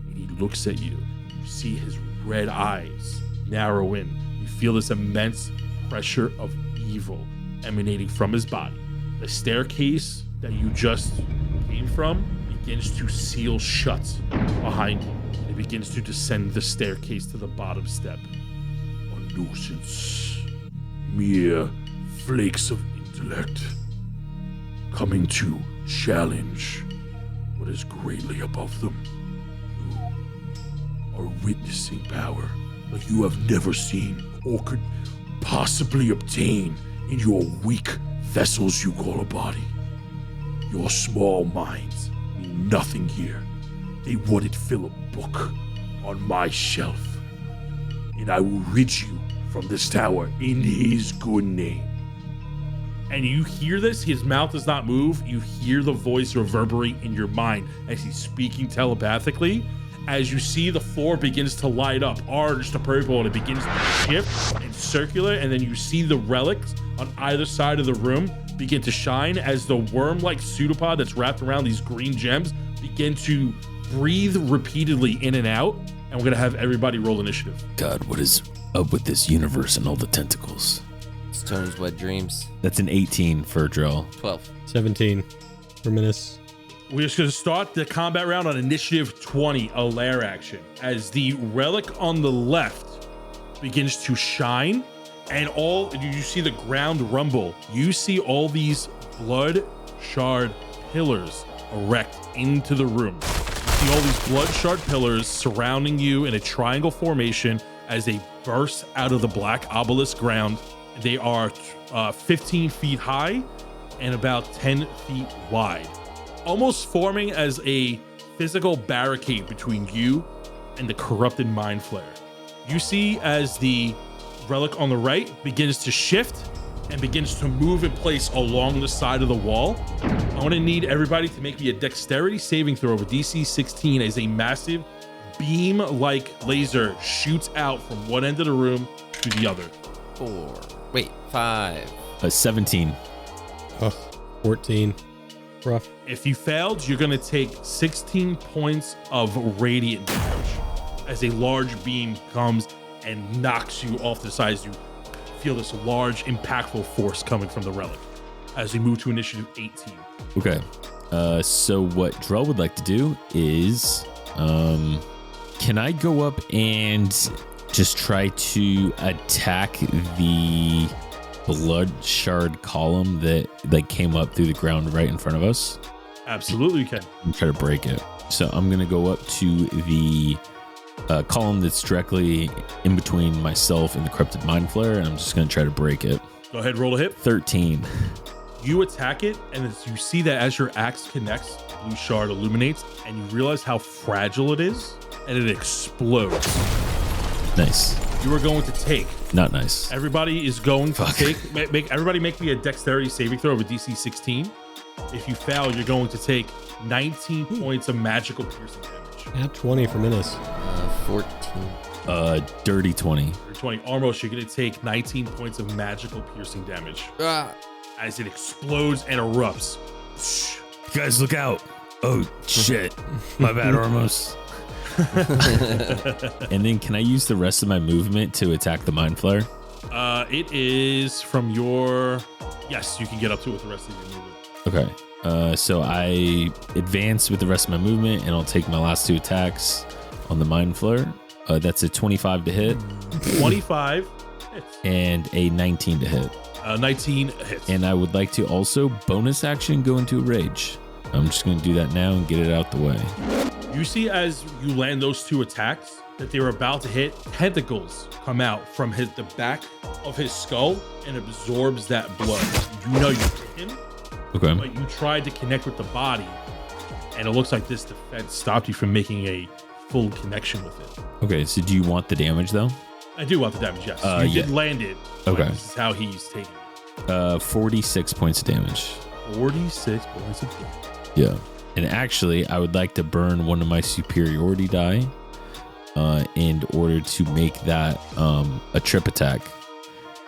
And he looks at you. You see his red eyes narrow in. You feel this immense pressure of evil emanating from his body. The staircase that you just came from begins to seal shut behind you. It begins to descend the staircase to the bottom step. A nuisance. Mere flakes of intellect coming to challenge what is greatly above them. You are witnessing power like you have never seen or could possibly obtain in your weak vessels you call a body. Your small minds mean nothing here. They wouldn't fill a book on my shelf. And I will rid you from this tower in his good name. And you hear this, his mouth does not move. You hear the voice reverberate in your mind as he's speaking telepathically. As you see the floor begins to light up, orange to purple, and it begins to shift and circular, and then you see the relics on either side of the room begin to shine as the worm-like pseudopod that's wrapped around these green gems begin to breathe repeatedly in and out. And we're gonna have everybody roll initiative. God, what is up with this universe and all the tentacles? It's Tony's wet dreams. That's an 18 for Drell. 12. 17 for Minnis. We're just gonna start the combat round on initiative 20, a lair action, as the relic on the left begins to shine, and you see the ground rumble. You see all these blood shard pillars erect into the room. You see all these blood shard pillars surrounding you in a triangle formation as they burst out of the black obelisk ground. They are 15 feet high and about 10 feet wide, almost forming as a physical barricade between you and the corrupted mind flare. You see as the relic on the right begins to shift and begins to move in place along the side of the wall. I want to need everybody to make me a dexterity saving throw with DC 16 as a massive beam-like laser shoots out from one end of the room to the other. 5. 17. Oh, 14. Rough. If you failed, you're going to take 16 points of radiant damage as a large beam comes and knocks you off the side as you feel this large, impactful force coming from the relic as we move to initiative 18. Okay. So what Drell would like to do is, can I go up and just try to attack the blood shard column that like came up through the ground right in front of us? Absolutely, you can. And try to break it. So I'm gonna go up to the column that's directly in between myself and the corrupted mind flare, and I'm just gonna try to break it. Go ahead, roll a hit. 13. You attack it, and as you see that as your axe connects, blue shard illuminates, and you realize how fragile it is, and it explodes. Nice. You are going to take. Not nice. Everybody is going to take. Everybody make me a dexterity saving throw with DC 16. If you fail, you're going to take 19 points of magical piercing damage. At 20 for Minnis. 14. Dirty 20. 20. Armos, you're going to take 19 points of magical piercing damage as it explodes and erupts. You guys, look out. Oh, shit. My bad, Armos. And then can I use the rest of my movement to attack the mind flare? It is from your... Yes, you can get up to it with the rest of your movement. Okay. So I advance with the rest of my movement, and I'll take my last 2 attacks on the mind flare. That's a 25 to hit. 25 hits. And a 19 to hit. 19 hits. And I would like to also bonus action go into a rage. I'm just going to do that now and get it out the way. You see as you land those 2 attacks that they were about to hit, tentacles come out from the back of his skull and absorbs that blood. You know you hit him, Okay. but you tried to connect with the body, and it looks like this defense stopped you from making a full connection with it. Okay, so do you want the damage though? I do want the damage, yes. You did land it. Okay. This is how he's taking it. 46 points of damage. 46 points of damage. Yeah. And actually, I would like to burn one of my superiority die in order to make that a trip attack.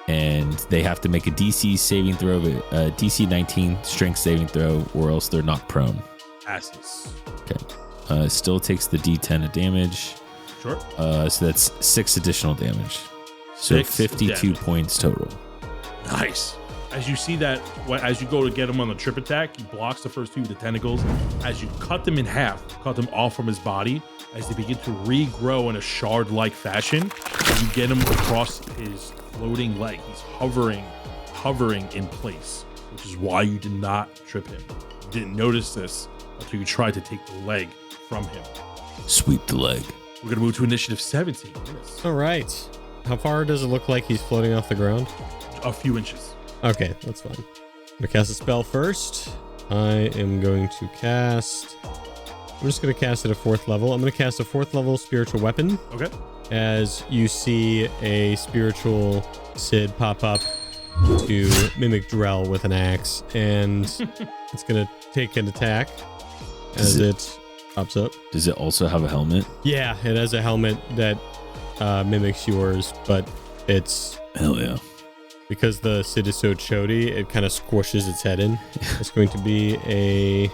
And they have to make a DC saving throw, a DC 19 strength saving throw, or else they're knocked prone. Passes. Okay. Still takes the D10 of damage. Sure. So that's 6 additional damage. So 6 52 damage. points total. Nice. As you see that, as you go to get him on the trip attack, he blocks the first 2 of the tentacles. As you cut them in half, cut them off from his body, as they begin to regrow in a shard-like fashion, you get him across his floating leg. He's hovering in place, which is why you did not trip him. You didn't notice this until you tried to take the leg from him. Sweep the leg. We're going to move to initiative 17. Yes. All right. How far does it look like he's floating off the ground? A few inches. Okay, that's fine. I'm gonna cast a spell first. I am going to cast... I'm just gonna cast at a 4th level. I'm gonna cast a 4th level spiritual weapon. Okay. As you see a spiritual Sid pop up to mimic Drell with an axe, and it's gonna take an attack as it pops up. Does it also have a helmet? Yeah, it has a helmet that mimics yours, but it's... Hell yeah. because the Sid is so chody, it kind of squishes its head in. It's going to be a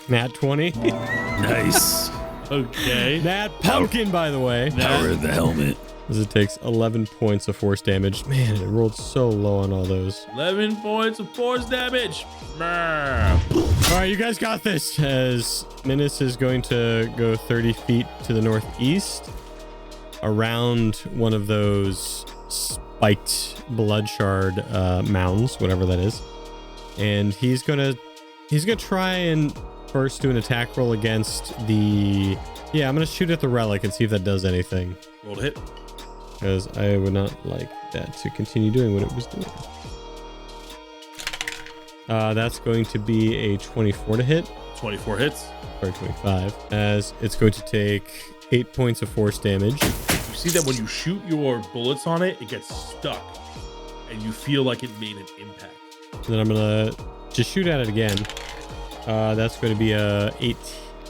nat 20. Nice. Okay. Nat pumpkin, by the way. Power of the helmet. As it takes 11 points of force damage. Man, it rolled so low on all those. 11 points of force damage. Brr. All right, you guys got this. As Minnis is going to go 30 feet to the northeast around one of those spiked blood shard mounds, whatever that is. And he's gonna try and first do an attack roll against the... Yeah, I'm gonna shoot at the relic and see if that does anything. Roll to hit. Because I would not like that to continue doing what it was doing. That's going to be a 24 to hit. 24 hits. Or 25. As it's going to take 8 points of force damage. You see that when you shoot your bullets on it, it gets stuck. And you feel like it made an impact. And then I'm going to just shoot at it again. That's going to be a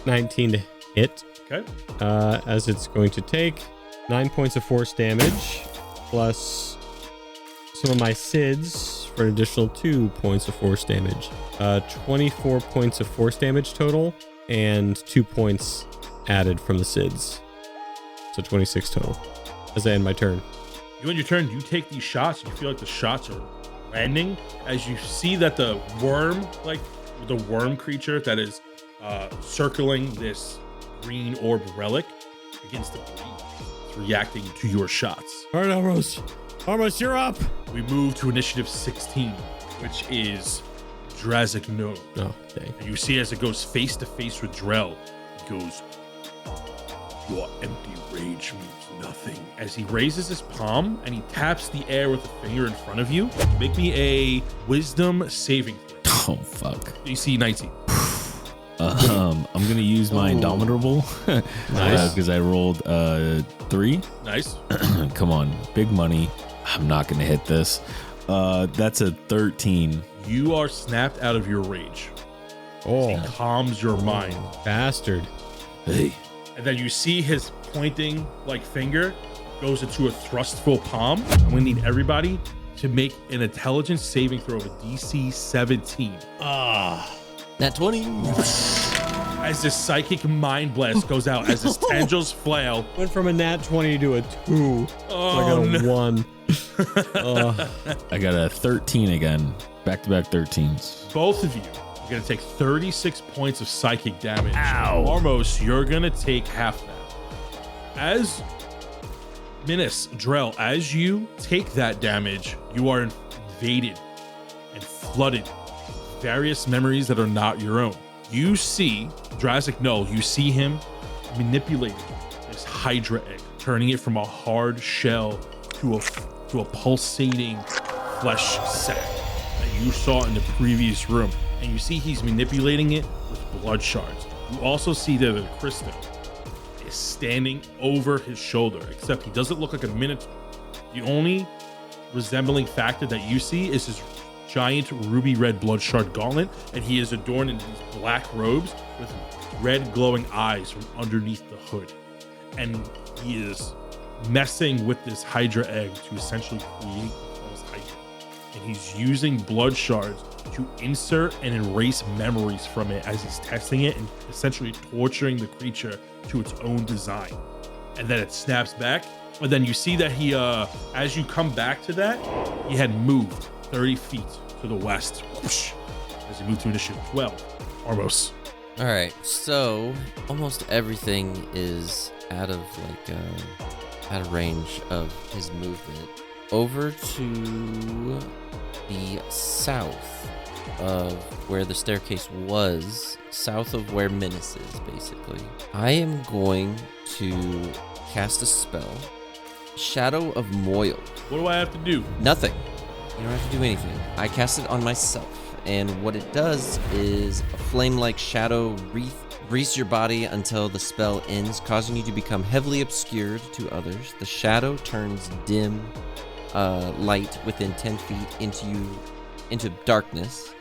19 to hit. Okay. As it's going to take 9 points of force damage, plus some of my SIDS for an additional 2 points of force damage. 24 points of force damage total, and 2 points added from the SIDS. So 26 total. As I end my turn. You end your turn, you take these shots, you feel like the shots are landing as you see that the worm, like the worm creature that is circling this green orb relic against the bleed. Reacting to your shots. All right, Armos. Armos, you're up. We move to initiative 16, which is Drazik No. Oh, dang. And you see as it goes face to face with Drell, it goes, "Your empty rage means nothing." As he raises his palm and he taps the air with a finger in front of you, make me a wisdom saving throw. Oh, fuck. DC 19. I'm gonna use my Indomitable. Nice. Because I rolled 3. Nice. Come on, big money. I'm not gonna hit this. That's a 13. You are snapped out of your rage. Oh, He calms your mind. bastard. Hey, And then you see his pointing like finger goes into a thrustful palm. I'm gonna need everybody to make an intelligence saving throw of a DC 17. Nat 20. As this psychic mind blast goes out, as his tendrils flail. Went from a nat 20 to a 2. Oh, I got a no. 1. I got a 13 again. Back-to-back 13s. Both of you are gonna take 36 points of psychic damage. Ow. Armos, you're gonna take half that. As Minnis, Drell, as you take that damage, you are invaded and flooded with various memories that are not your own. You see Drazik Null, you see him manipulating this Hydra egg, turning it from a hard shell to a pulsating flesh sack that you saw in the previous room. And you see he's manipulating it with blood shards. You also see that the crystal is standing over his shoulder, except he doesn't look like a Minotaur. The only resembling factor that you see is his giant ruby red blood shard gauntlet, and he is adorned in these black robes with red glowing eyes from underneath the hood. And he is messing with this Hydra egg to essentially create the false Hydra. And he's using blood shards to insert and erase memories from it as he's testing it and essentially torturing the creature to its own design. And then it snaps back. And then you see that he, as you come back to that, he had moved 30 feet to the west. Whoosh, as he moved to initiative 12. Armos. All right, so almost everything is out of range of his movement. Over to the south of where the staircase was, south of where Minnis is, basically. I am going to cast a spell, Shadow of Moil. What do I have to do? Nothing. You don't have to do anything. I cast it on myself, and what it does is a flame-like shadow wreaths your body until the spell ends, causing you to become heavily obscured to others. The shadow turns dim light within 10 feet into darkness,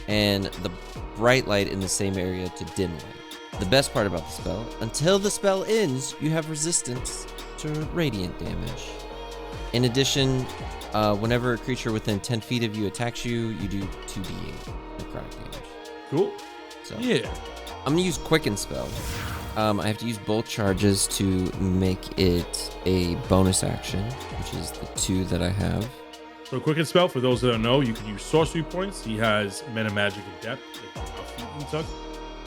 and the bright light in the same area to dim light. The best part about the spell, until the spell ends, you have resistance to radiant damage. In addition, whenever a creature within 10 feet of you attacks you, you do 2d8 necrotic damage. Cool. So Yeah. I'm gonna use Quicken Spell. I have to use both charges to make it a bonus action, which is the 2 that I have. So Quicken Spell, for those that don't know, you can use sorcery points. He has Meta Magic and Depth, like how feet he took.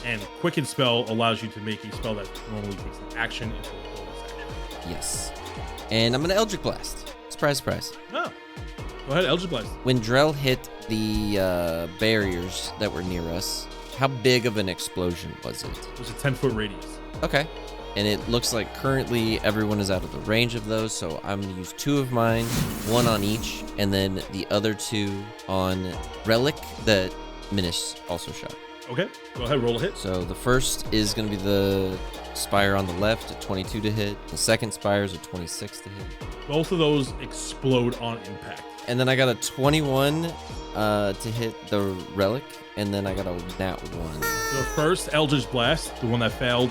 And Quicken Spell allows you to make a spell that normally takes an action into a bonus action. Yes. And I'm gonna Eldritch Blast. Surprise, surprise. Oh. Go ahead, Eldritch Blast. When Drell hit the barriers that were near us, how big of an explosion was it? It was a 10-foot radius. Okay. And it looks like currently everyone is out of the range of those, so I'm going to use 2 of mine, 1 on each, and then the other 2 on Relic that Minnis also shot. Okay, go ahead, roll a hit. So the first is going to be the spire on the left at 22 to hit. The second spire is a 26 to hit. Both of those explode on impact. And then I got a 21 to hit the Relic, and then I got a nat 1. The first Eldritch Blast, the one that failed,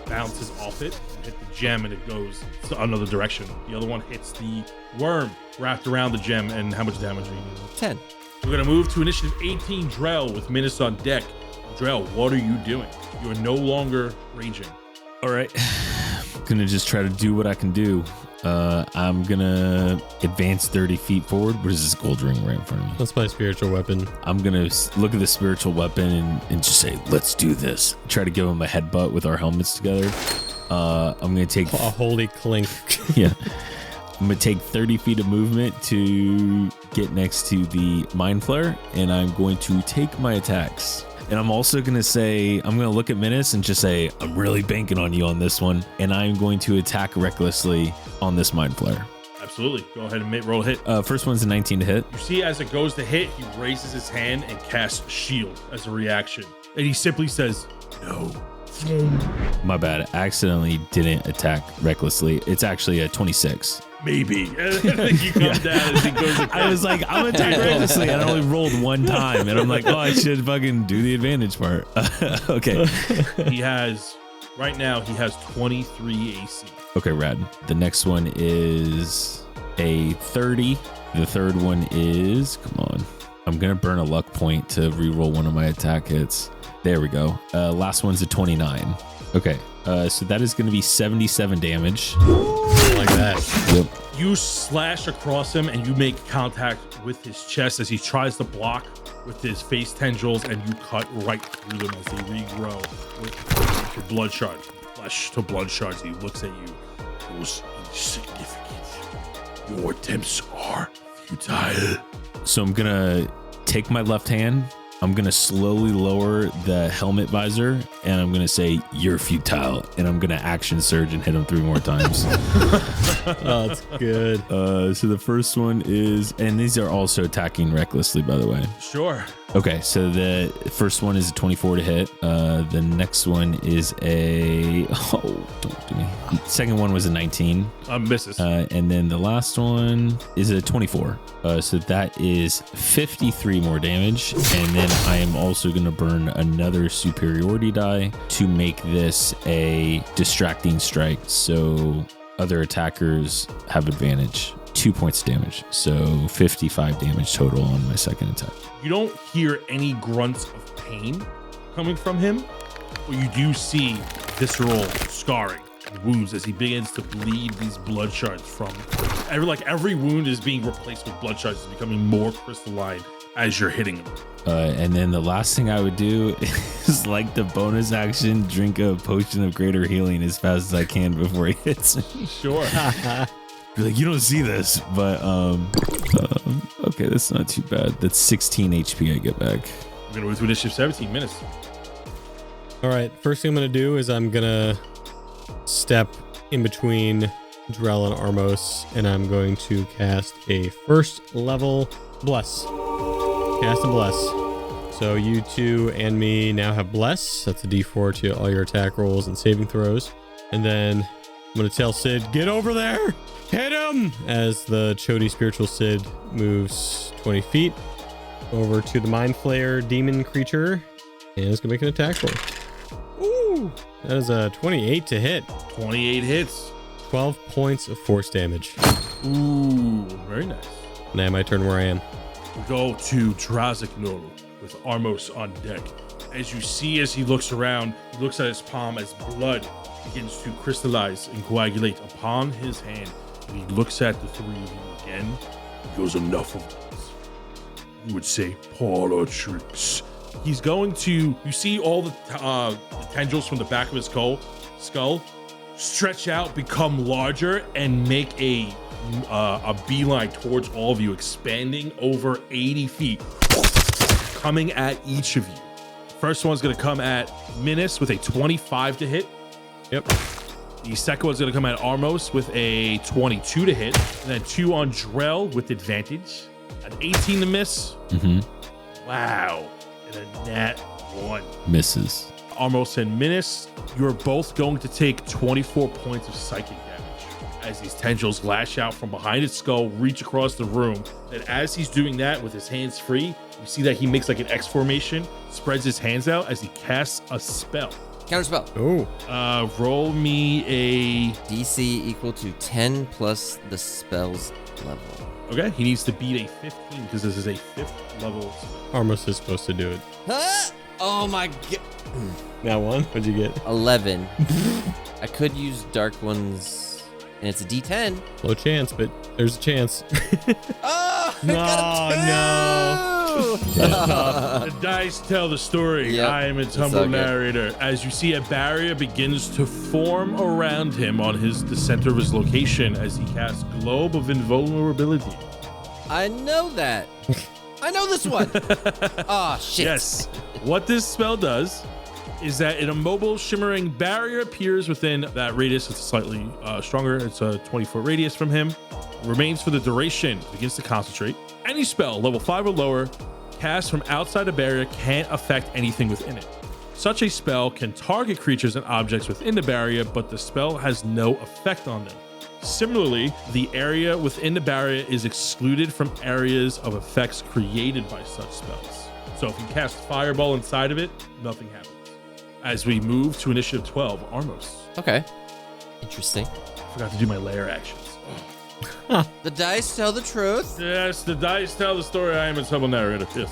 bounces off it, hit the gem, and it goes another direction. The other one hits the worm wrapped around the gem. And how much damage are you doing? 10. We're going to move to initiative 18, Drell, with Minnis on deck. Drell, what are you doing? You are no longer raging. All right. I'm going to just try to do what I can do. I'm going to advance 30 feet forward. What is this gold ring right in front of me? That's my spiritual weapon. I'm going to look at the spiritual weapon and just say, let's do this. Try to give him a headbutt with our helmets together. I'm going to take... A holy clink. Yeah. I'm going to take 30 feet of movement to get next to the Mind Flare, and I'm going to take my attacks. And I'm also going to say, I'm going to look at Minnis and just say, I'm really banking on you on this one. And I'm going to attack recklessly on this Mind Flare. Absolutely. Go ahead and roll a hit. First one's a 19 to hit. You see, as it goes to hit, he raises his hand and casts Shield as a reaction. And he simply says, no. My bad. I accidentally didn't attack recklessly. It's actually a 26. Maybe. You come down as he goes across. I was like, I'm gonna attack recklessly, and I only rolled one time, and I'm like, oh, I should fucking do the advantage part. Okay. Right now, he has 23 AC. Okay, rad. The next one is a 30. The third one is, come on. I'm gonna burn a luck point to reroll one of my attack hits. There we go. Last one's a 29. Okay. So that is going to be 77 damage. Like that. Yep. You slash across him and you make contact with his chest as he tries to block with his face tendrils, and you cut right through them as they regrow with your blood shards. Flesh to blood shards. He looks at you. Most insignificant. Your attempts are futile. So I'm going to take my left hand. I'm going to slowly lower the helmet visor, and I'm going to say, you're futile. And I'm going to action surge and hit him 3 more times. Oh, that's good. So the first one is, and these are also attacking recklessly, by the way. Sure. Okay, so the first one is a 24 to hit. The next one is a, don't do me. Second one was a 19. Misses. And then the last one is a 24. So that is 53 more damage. And then I am also going to burn another superiority die to make this a distracting strike. So other attackers have advantage. 2 points of damage. So 55 damage total on my second attack. You don't hear any grunts of pain coming from him, but you do see visceral scarring and wounds as he begins to bleed these blood shards from every wound is being replaced with blood shards. It's becoming more crystalline as you're hitting him. And then the last thing I would do is, like the bonus action, drink a potion of greater healing as fast as I can before he hits me. Sure. Be like, you don't see this, but okay, that's not too bad. That's 16 HP I get back. We're gonna move to initiative 17 minutes. All right, first thing I'm going to do is I'm going to step in between Drell and Armos, and I'm going to cast a first level Bless. Cast a Bless. So you two and me now have Bless. That's a D4 to all your attack rolls and saving throws. And then I'm going to tell Sid, get over there! Hit him! As the Chody Spiritual Sid moves 20 feet over to the Mind Flayer demon creature, and it's going to make an attack roll. Ooh! That is a 28 to hit. 28 hits. 12 points of force damage. Ooh, very nice. Now my turn where I am. We go to Drazik Noru with Armos on deck. As you see, as he looks around, he looks at his palm as blood begins to crystallize and coagulate upon his hand. And he looks at the three of you again. He goes, enough of this. You would say parlor tricks. He's going to, you see all the tendrils from the back of his skull stretch out, become larger, and make a beeline towards all of you, expanding over 80 feet, coming at each of you. First one's going to come at Minnis with a 25 to hit. Yep. The second one's going to come at Armos with a 22 to hit. And then 2 on Drell with advantage. An 18 to miss. Mm-hmm. Wow. And a nat 1. Misses. Armos and Minnis, you're both going to take 24 points of psychic damage as these tendrils lash out from behind his skull, reach across the room. And as he's doing that with his hands free, you see that he makes like an X formation, spreads his hands out as he casts a spell. Counterspell. Oh. Roll me a... DC equal to 10 plus the spell's level. Okay, he needs to beat a 15 because this is a 5th level spell. Armos is supposed to do it. Huh? Oh my god. Now one? What'd you get? 11. I could use dark ones, and it's a D10. Low chance, but there's a chance. Oh, No. The dice tell the story. Yep. I am its It's all humble good. narrator. As you see, a barrier begins to form around him on the center of his location as he casts Globe of Invulnerability. I know that. I know this one. Oh, shit. Yes. What this spell does is that an immobile shimmering barrier appears within that radius. It's slightly stronger. It's a 20-foot radius from him. Remains for the duration. Begins to concentrate. Any spell, level 5 or lower, cast from outside a barrier can't affect anything within it. Such a spell can target creatures and objects within the barrier, but the spell has no effect on them. Similarly, the area within the barrier is excluded from areas of effects created by such spells. So if you cast Fireball inside of it, nothing happens. As we move to initiative 12, Armos. Okay. Interesting. I forgot to do my layer actions. The dice tell the truth. Yes, the dice tell the story. I am its humble narrator. Yes.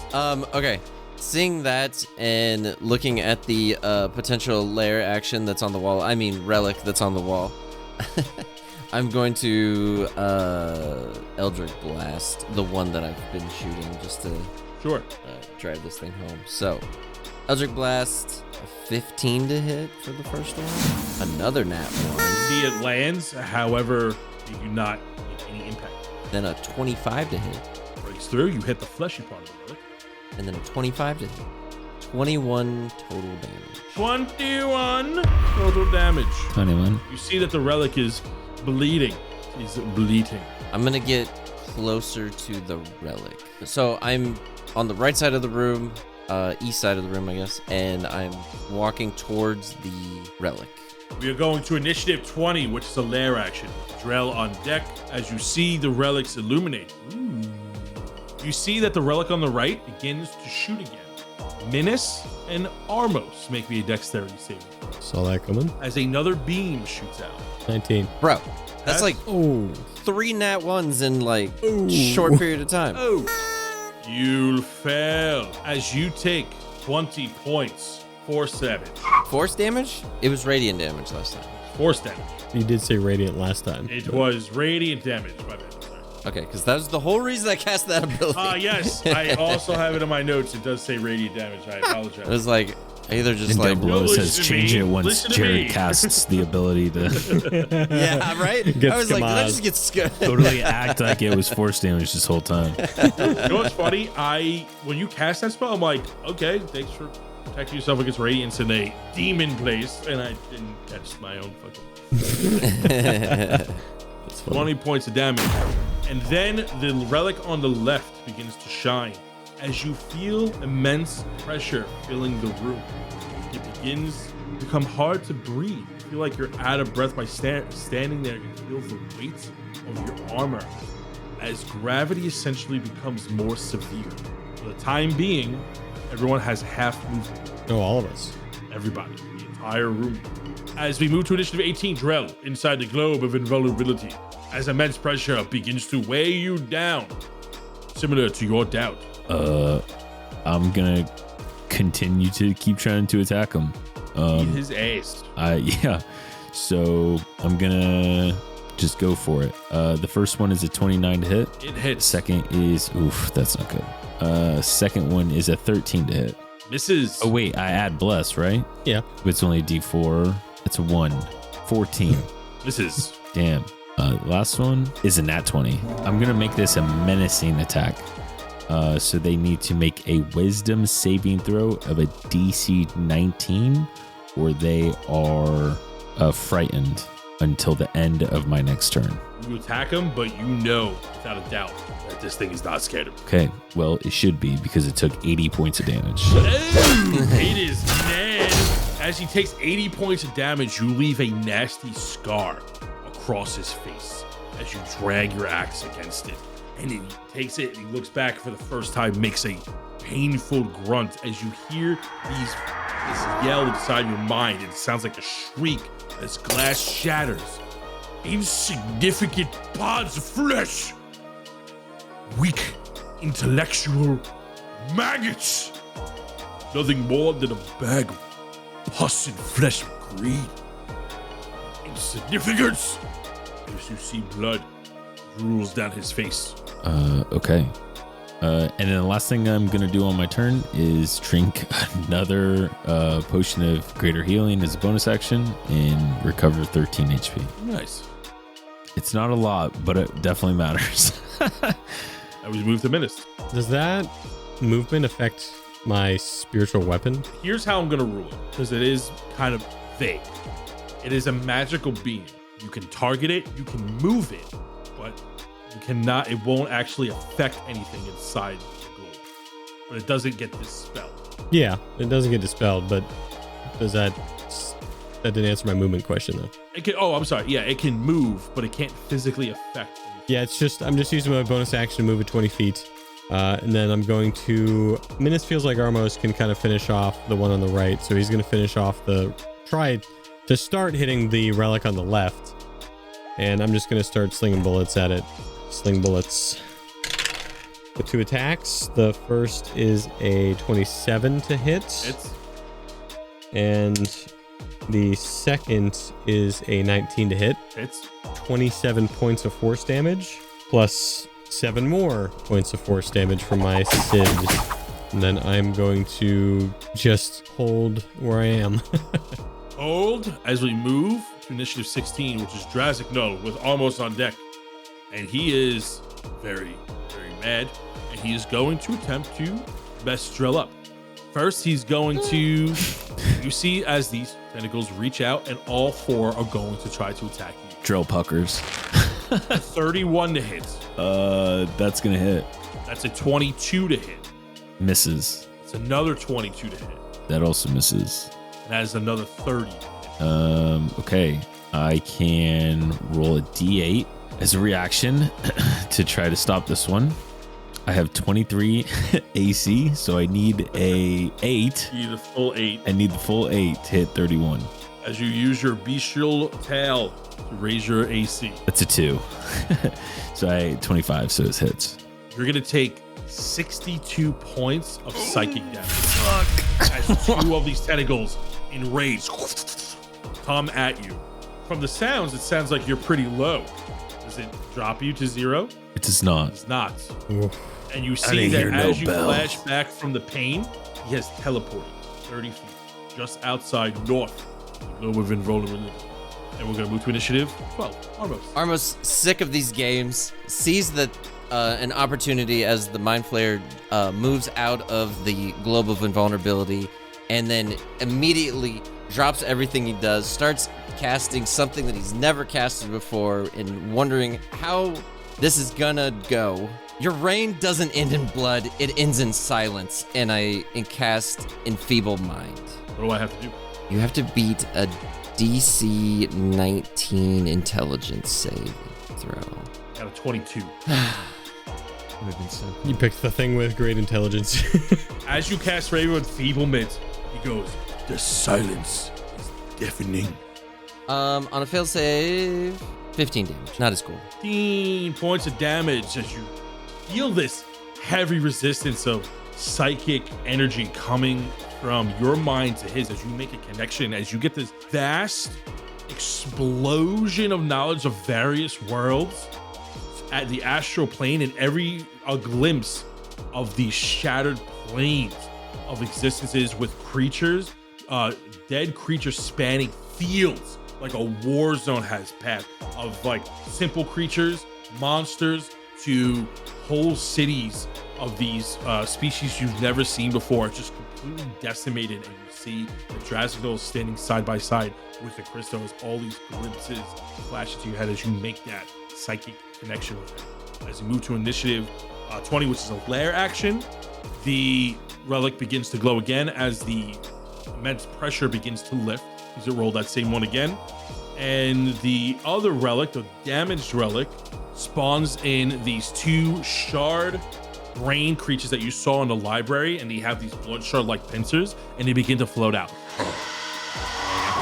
Okay. Seeing that and looking at the potential lair action that's on the wall, I mean relic that's on the wall, I'm going to Eldritch Blast, the one that I've been shooting just to Sure. drive this thing home. So, Eldritch Blast, a 15 to hit for the first one. Another nat 1. See, it lands. However, you do not make any impact. Then a 25 to hit. Breaks through. You hit the fleshy part of the relic. And then a 25 to hit. 21 total damage. 21 total damage. 21. You see that the relic is bleeding. He's bleeding. I'm going to get closer to the relic. So I'm on the right side of the room, east side of the room, I guess, and I'm walking towards the relic. We are going to initiative 20, which is a lair action. Drell on deck. As you see the relics illuminate. Ooh. You see that the relic on the right begins to shoot again. Minnis and Armos make me a dexterity saving throw. Saw that coming. As another beam shoots out. 19. Bro, that's like Oh. 3 nat 1s in like short period of time. Oh, you'll fail as you take 20 points. Force damage. Force damage? It was radiant damage last time. Force damage. You did say radiant last time. It was radiant damage. My bad. Sorry. Okay, because that was the whole reason I cast that ability. Yes. I also have it in my notes. It does say radiant damage. I It apologize. was like, I either just And like, down below No, says listen to change me. it once Listen to Jared me. casts the ability to yeah, right? Gets I was like, did I Kamaz. just get scared? totally act like it was force damage this whole time. You know what's funny? When you cast that spell, I'm like, okay, thanks for protecting yourself against radiance in a demon place, and I didn't catch my own fucking That's funny. 20 points of damage. And then the relic on the left begins to shine as you feel immense pressure filling the room. It begins to become hard to breathe. You feel like you're out of breath by standing there. You feel the weight of your armor as gravity essentially becomes more severe. For the time being, everyone has half movement. No, all of us. Everybody, the entire room. As we move to initiative 18, Drell, inside the globe of invulnerability, as immense pressure begins to weigh you down, similar to your doubt. I'm gonna continue to keep trying to attack him. Eat his ass. Yeah. So I'm gonna just go for it. The first one is a 29 to hit. It hits. Second is that's not good. Second one is a 13 to hit. Misses. Oh wait, I add bless, right? Yeah. It's only a D4. That's a 1. 14. Misses. Damn. Last one is a nat 20. I'm gonna make this a menacing attack. So they need to make a wisdom saving throw of a DC 19, or they are frightened until the end of my next turn. You attack him, but you know without a doubt that this thing is not scared of him. Okay, well, it should be because it took 80 points of damage. It is dead. As he takes 80 points of damage, you leave a nasty scar across his face as you drag your axe against it. And he takes it and he looks back for the first time, makes a painful grunt as you hear this yell inside your mind. It sounds like a shriek as glass shatters. Insignificant pods of flesh. Weak, intellectual maggots. Nothing more than a bag of pus and flesh of greed. Insignificance. As you see blood drools down his face. Okay. And then the last thing I'm going to do on my turn is drink another potion of greater healing as a bonus action and recover 13 HP. Nice. It's not a lot, but it definitely matters. I was moved to Minnis. Does that movement affect my spiritual weapon? Here's how I'm going to rule it, because it is kind of vague. It is a magical being. You can target it, you can move it, but you cannot, it won't actually affect anything inside the globe. But it doesn't get dispelled. Yeah, it doesn't get dispelled, but does that didn't answer my movement question though. It can, I'm sorry. Yeah, it can move, but it can't physically affect anything. Yeah, I'm just using my bonus action to move it 20 feet. And then I'm going to, Minnis feels like Armos can kind of finish off the one on the right. So he's going to finish off try to start hitting the relic on the left. And I'm just going to start slinging bullets at it. Sling bullets. With 2 attacks. The first is a 27 to hit. It's And the second is a 19 to hit. It's 27 points of force damage, plus 7 more points of force damage from my Sid. And then I'm going to just hold where I am. hold as we move to initiative 16, which is Drazik Null with Armos on deck. And he is very, very mad. And he is going to attempt to mess Drell up. First, he's going to, you see as these tentacles reach out and all 4 are going to try to attack you. Drill puckers. 31 to hit. That's going to hit. That's a 22 to hit. Misses. It's another 22 to hit. That also misses. And that is another 30. Okay. I can roll a D8 as a reaction to try to stop this one. I have 23 AC, so I need a 8. You need the full 8. I need the full 8 to hit 31. As you use your bestial tail to raise your AC. That's a 2. So I 25, so it hits. You're going to take 62 points of psychic damage. Fuck. As 2 of these tentacles in rage come at you. From the sounds, it sounds like you're pretty low. Does it drop you to 0? It does not. It's not. Oof. And you see that as you flash back from the pain, he has teleported 30 feet just outside north of the globe of invulnerability. And we're going to move to initiative 12. Armos, sick of these games, sees that an opportunity as the Mind Flayer moves out of the globe of invulnerability, and then immediately drops everything he does, starts casting something that he's never casted before, and wondering how this is gonna go. Your reign doesn't end in blood, it ends in silence, and I cast Enfeeble Mind. What do I have to do? You have to beat a DC 19 intelligence save throw. Got a 22. You picked the thing with great intelligence. As you cast Ray with Enfeeblement, he goes, "The silence is deafening. On a failed save, 15 damage. Not as cool. 15 points of damage as you feel this heavy resistance of psychic energy coming from your mind to his as you make a connection, as you get this vast explosion of knowledge of various worlds at the astral plane, and a glimpse of these shattered planes of existences with creatures, dead creatures spanning fields like a war zone has passed, of like simple creatures, monsters, to whole cities of these species you've never seen before, just completely decimated. And you see the Drazignol standing side by side with the Crystal as all these glimpses flash into your head as you make that psychic connection with him. As you move to initiative 20, which is a lair action, the relic begins to glow again as the immense pressure begins to lift. Because it rolled that same one again. And the other relic, the damaged relic, spawns in these 2 shard brain creatures that you saw in the library, and they have these blood shard-like pincers, and they begin to float out.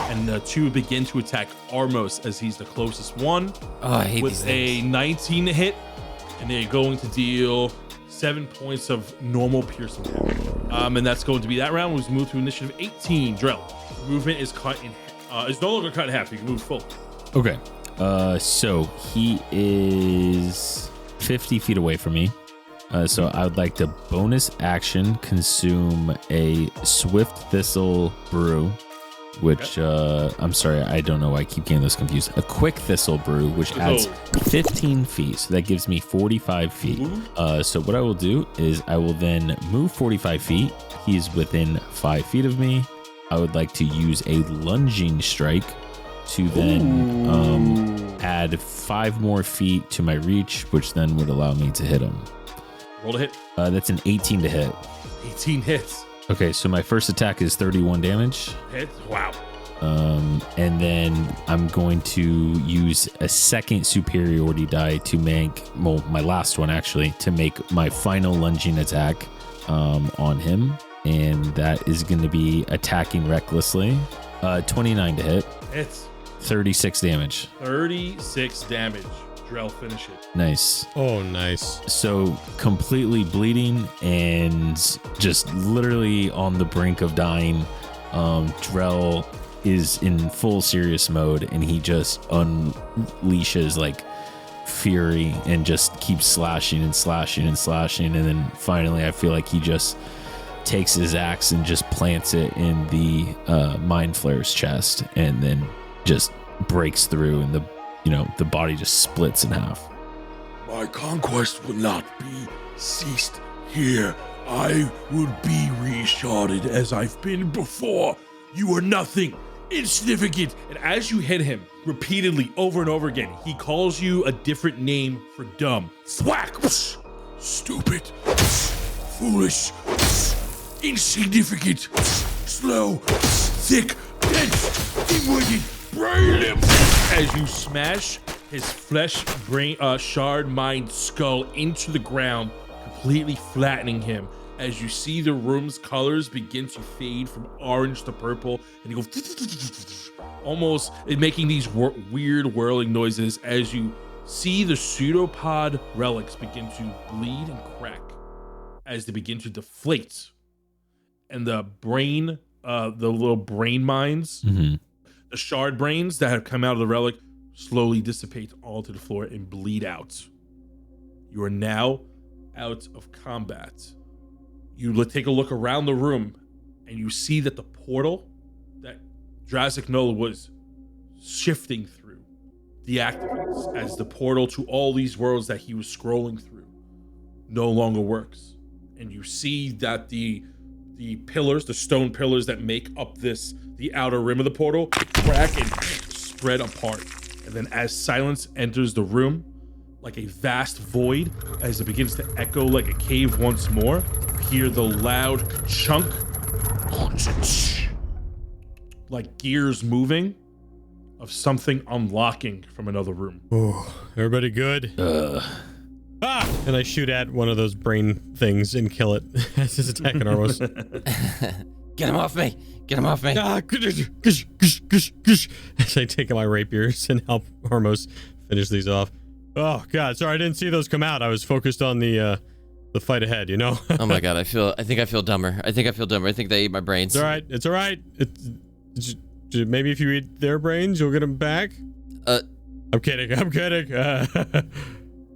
And the 2 begin to attack Armos as he's the closest one. Oh, I hate with these a things. 19 hit, and they're going to deal 7 points of normal piercing damage. And that's going to be that round. We've moved to initiative 18. Drell. Movement is cut in. Is no longer cut in half. You can move full. Okay. So he is 50 feet away from me. So I would like to bonus action consume a Swift Thistle Brew, which I'm sorry, I don't know why I keep getting this confused. A Quick Thistle Brew, which adds 15 feet. So that gives me 45 feet. So what I will do is I will then move 45 feet. He's within 5 feet of me. I would like to use a lunging strike to then add 5 more feet to my reach, which then would allow me to hit him. Roll a hit. That's an 18 to hit. 18 hits. Okay, so my first attack is 31 damage. Hit. Wow. And then I'm going to use a second superiority die to make, well, my last one actually, to make my final lunging attack on him. And that is going to be attacking recklessly. 29 to hit. Hits. 36 damage. 36 damage. Drell, finish it. Nice. Oh, nice. So completely bleeding and just literally on the brink of dying. Drell is in full serious mode, and he just unleashes like fury and just keeps slashing and slashing and slashing. And then finally, I feel like he just takes his axe and just plants it in the Mind Flayer's chest, and then just breaks through, and the body just splits in half. My conquest will not be ceased here. I will be resharded as I've been before. You are nothing, insignificant. And as you hit him repeatedly over and over again, he calls you a different name for dumb. Thwack! Stupid, foolish, insignificant, slow, thick, dense, dim-witted, brainless. As you smash his flesh brain shard mind skull into the ground, completely flattening him. As you see the room's colors begin to fade from orange to purple, and you go almost making these weird whirling noises as you see the pseudopod relics begin to bleed and crack as they begin to deflate, and the brain, the little brain minds, the shard brains that have come out of the relic slowly dissipate onto the floor and bleed out. You are now out of combat. You take a look around the room, and you see that the portal that Drazignol was shifting through deactivates as the portal to all these worlds that he was scrolling through no longer works. And you see that the pillars, the stone pillars that make up the outer rim of the portal, crack and spread apart. And then as silence enters the room, like a vast void, as it begins to echo like a cave once more, hear the loud chunk, like gears moving, of something unlocking from another room. Oh, everybody good? Ah! And I shoot at one of those brain things and kill it as it's attacking Armos. Get him off me. Get him off me. As I take my rapiers and help Armos finish these off. Oh God, sorry, I didn't see those come out. I was focused on the fight ahead, you know? Oh my God, I think I feel dumber. I think they ate my brains. It's all right. It's all right. Maybe if you eat their brains, you'll get them back. I'm kidding.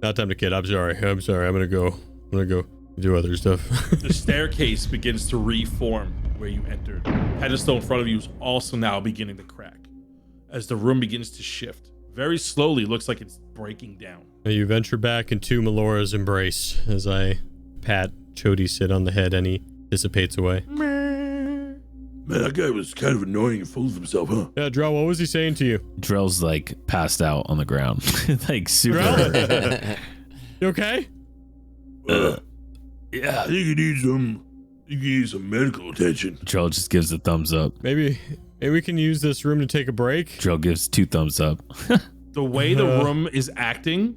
Not time to kid. I'm sorry. I'm gonna go do other stuff. The staircase begins to reform where you entered. Pedestal in front of you is also now beginning to crack as the room begins to shift. Very slowly, looks like it's breaking down. You venture back into Melora's embrace as I pat Chody Sid on the head and he dissipates away. Man, that guy was kind of annoying and full of himself, huh? Yeah, Drell, what was he saying to you? Drell's like passed out on the ground. Like super. Drell? You okay? Yeah, I think he needs some medical attention. Drell just gives a thumbs up. Maybe we can use this room to take a break. Drell gives 2 thumbs up. The way the room is acting,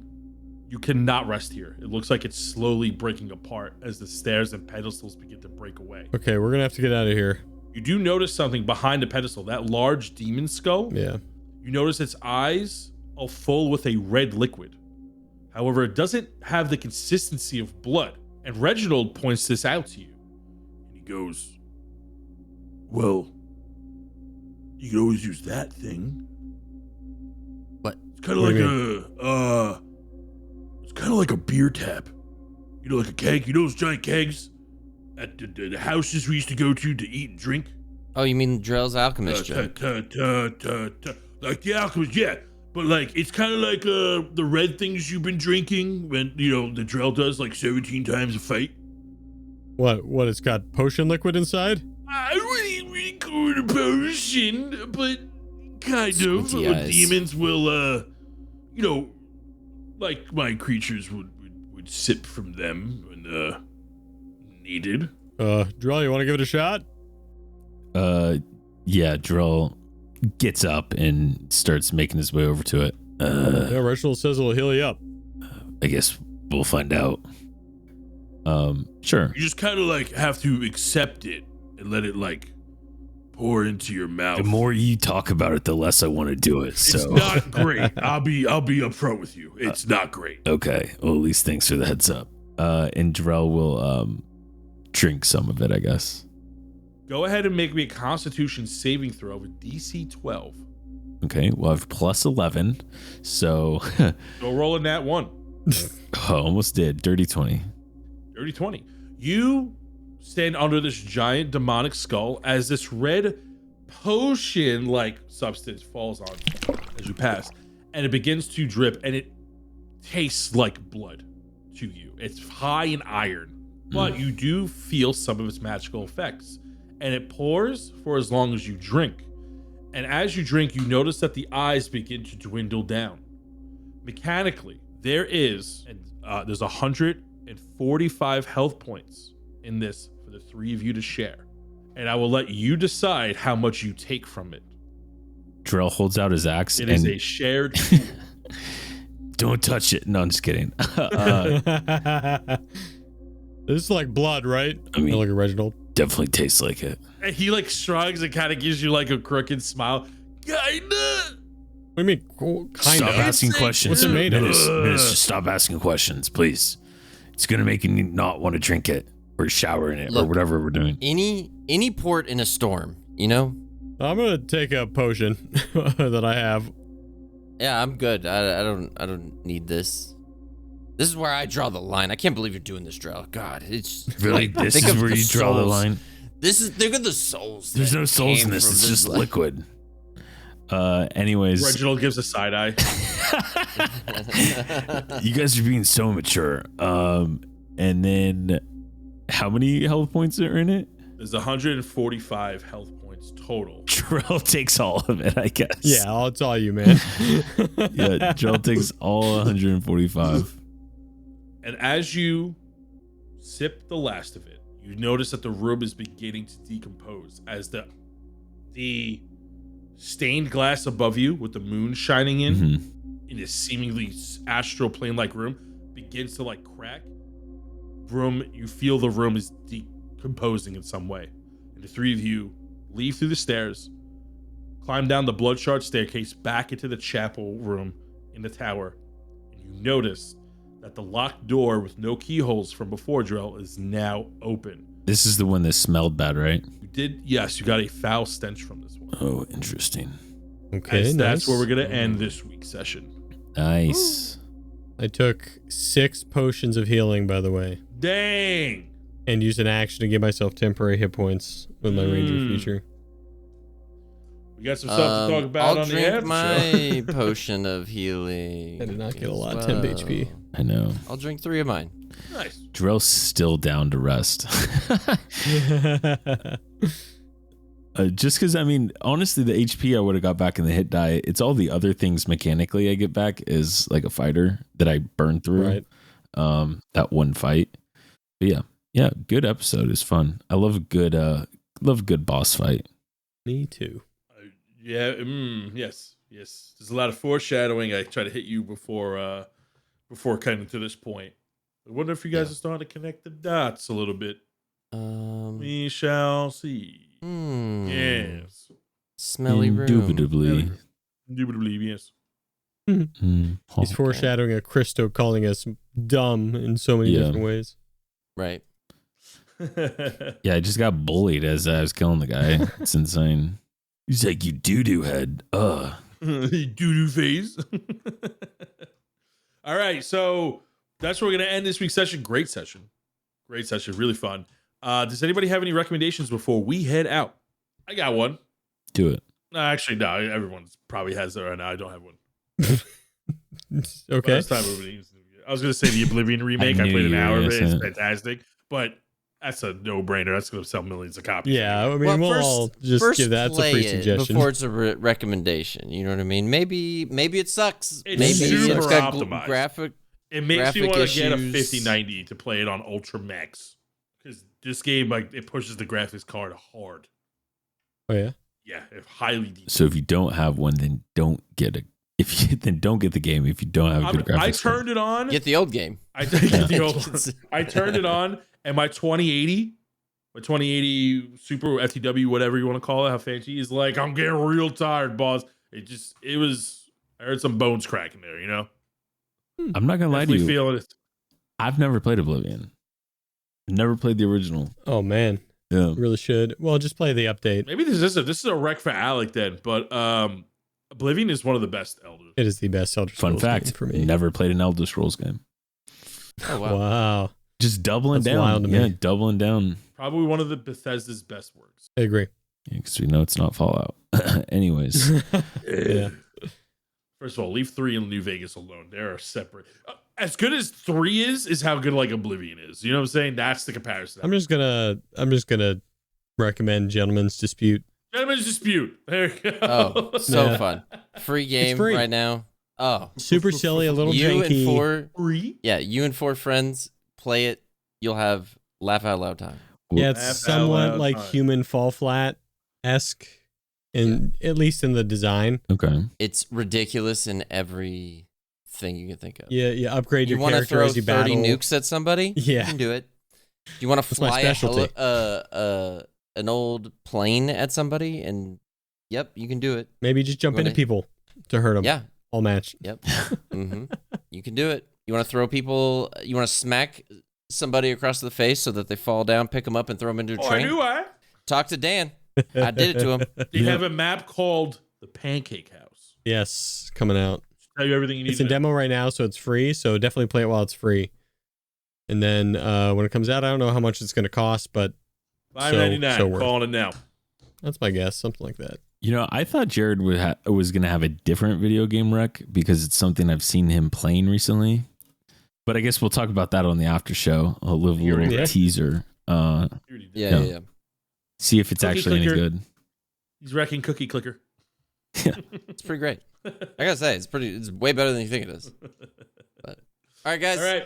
you cannot rest here. It looks like it's slowly breaking apart as the stairs and pedestals begin to break away. Okay, we're gonna have to get out of here. You do notice something behind the pedestal, that large demon skull. Yeah. You notice its eyes are full with a red liquid. However, it doesn't have the consistency of blood. And Reginald points this out to you. And he goes, well, you could always use that thing. What? It's kind of like it's kind of like a beer tap. You know, like a keg. You know those giant kegs at the houses we used to go to eat and drink? Oh, you mean Drell's alchemist joke? Like the alchemist, yeah. But like, it's kind of like the red things you've been drinking when, you know, the Drell does like 17 times a fight. What, it's got potion liquid inside? I wouldn't really call it a potion, but kind of. Squinty eyes. Demons will, you know, like my creatures would sip from them when needed. Drell, you want to give it a shot? Yeah, Drell gets up and starts making his way over to it. Yeah, Reginald says it'll heal you up. I guess we'll find out. Sure. You just kind of like have to accept it and let it like pour into your mouth. The more you talk about it, the less I want to do it. So It's not great. I'll be upfront with you. It's not great. okay. Well, at least thanks for the heads up. And Drell will drink some of it, I guess. Go ahead and make me a Constitution saving throw with DC 12. Okay. Well, I have plus 11, so Go roll in that one. almost did. Dirty 20. Dirty 20. You stand under this giant demonic skull as this red potion-like substance falls on you as you pass, and it begins to drip, and it tastes like blood to you. It's high in iron, but you do feel some of its magical effects, and it pours for as long as you drink. And as you drink, you notice that the eyes begin to dwindle down. Mechanically, there's 145 health points in this for the 3 of you to share. And I will let you decide how much you take from it. Drell holds out his axe. It is a shared tool. Don't touch it. No, I'm just kidding. This is like blood, right? I mean, look at Reginald. Definitely tastes like it. And he like shrugs and kind of gives you like a crooked smile. Kinda. What do you mean? Kind Stop of. asking questions. What's it made of? Minnis, just stop asking questions, please. It's gonna make you not want to drink it or shower in it or Look, whatever we're doing. Any port in a storm, you know? I'm gonna take a potion that I have. Yeah, I'm good. I don't need this. This is where I draw the line. I can't believe you're doing this, Drell. God, it's Really, like, this think is of where the you draw the souls. line. Think of the souls. There's that no souls came in this. from It's just like- liquid. Anyways, Reginald gives a side eye. you guys are being so mature. And then how many health points are in it? There's 145 health points total. Drell takes all of it, I guess. Yeah, it's all you, man. Yeah, Drell takes all 145. And as you sip the last of it, you notice that the room is beginning to decompose as the stained glass above you with the moon shining in a seemingly astral plane-like room begins to like crack. You feel the room is decomposing in some way. And the three of you leave through the stairs, climb down the blood-shard staircase back into the chapel room in the tower, and you notice that the locked door with no keyholes from before, Drell, is now open. This is the one that smelled bad, right? Yes, you got a foul stench from this one. Oh, interesting. Okay, That's where we're going to end this week's session. Nice. I took 6 potions of healing, by the way, Dang! and used an action to give myself temporary hit points with my ranger feature. We got some stuff to talk about on the I'll after drink my potion of healing. I did not get a as lot, 10 well. HP. I know. I'll drink 3 of mine. Nice. Drell's still down to rest. Just because, I mean, honestly, the HP I would have got back in the hit die, it's all the other things mechanically I get back is like a fighter that I burned through. Right. That one fight. But yeah, good episode. It's fun. I love a good boss fight. Me too. Yes. There's a lot of foreshadowing. I try to hit you before coming to this point. I wonder if you guys are starting to connect the dots a little bit. We shall see. Yes. Smelly room. Indubitably. Yes. He's foreshadowing a Christo calling us dumb in so many different ways. Right. Yeah, I just got bullied as I was killing the guy. It's insane. He's like, you doo-doo head. Doo-doo face. All right, so that's where we're going to end this week's session. Great session. Really fun. Does anybody have any recommendations before we head out? I got one. Do it. Actually, no. Everyone probably has that right now. I don't have one. Okay. Last time I was going to say the Oblivion remake. I played an hour of it. It's fantastic. But that's a no-brainer. That's going to sell millions of copies. Yeah, I mean, we'll all just give that. That's a free suggestion. Before it's a recommendation. You know what I mean? Maybe it sucks. It's maybe super it's got optimized. graphic. It makes me want to get a issues. 5090 to play it on Ultra Max. Because this game, like, it pushes the graphics card hard. Oh, yeah? Yeah, highly detailed. So if you don't have one, then don't get it. Then don't get the game if you don't have a good graphics. I turned it on. Get the old game. I turned it on, and my 2080 Super FTW, whatever you want to call it, how fancy is like, I'm getting real tired, boss. I heard some bones cracking there, you know? I'm not gonna lie to you. Feeling it. I've never played Oblivion. Never played the original. Oh, man. Yeah. Really should. Well, just play the update. Maybe this is a wreck for Alec then, but Oblivion is one of the best Elder. It is the best Elder Scrolls Fun fact game for me. Never played an Elder Scrolls game. Oh, wow. Wow. Just doubling That's down. wild to me. Doubling down. Probably one of the Bethesda's best works. I agree. Yeah, because we know it's not Fallout. Anyways. Yeah. First of all, leave 3 in New Vegas alone. They're separate. As good as 3 is how good like Oblivion is. You know what I'm saying? That's the comparison. I'm just gonna recommend Gentleman's Dispute. Gentleman's Dispute. There you go. Oh, so Yeah. fun. Free game free. right now. Oh. Super silly, a little You janky. and 4 Free? Yeah, you and 4 friends play it. You'll have laugh out loud time. Yeah, Laugh it's out somewhat loud like time. Human Fall Flat-esque, at least in the design. Okay. It's ridiculous in every thing you can think of. Yeah, you upgrade You your want to character throw as you 30 battle. nukes at somebody? Yeah. You can do it. You want to That's my fly specialty. an old plane at somebody? And yep, you can do it. Maybe just jump You into wanna- people to hurt them. Yeah. All match. Yep. You can do it. You want to throw people, you want to smack somebody across the face so that they fall down, pick them up, and throw them into a Oh, I train? knew I. Talk to Dan. I did it to him. They have a map called the Pancake House. Yes, coming out. Tell you everything you need It's to in know. demo right now, so it's free. So definitely play it while it's free. And then when it comes out, I don't know how much it's going to cost, but $5.99. so worth. Calling it now. that's my guess, something like that. You know, I thought Jared was going to have a different video game rec because it's something I've seen him playing recently. But I guess we'll talk about that on the after show. A little Yeah. teaser. You already did. Yeah. See if it's Cookie actually clicker. any good. He's wrecking Cookie Clicker. It's pretty great. I gotta say, it's way better than you think it is. But all right, guys. All right.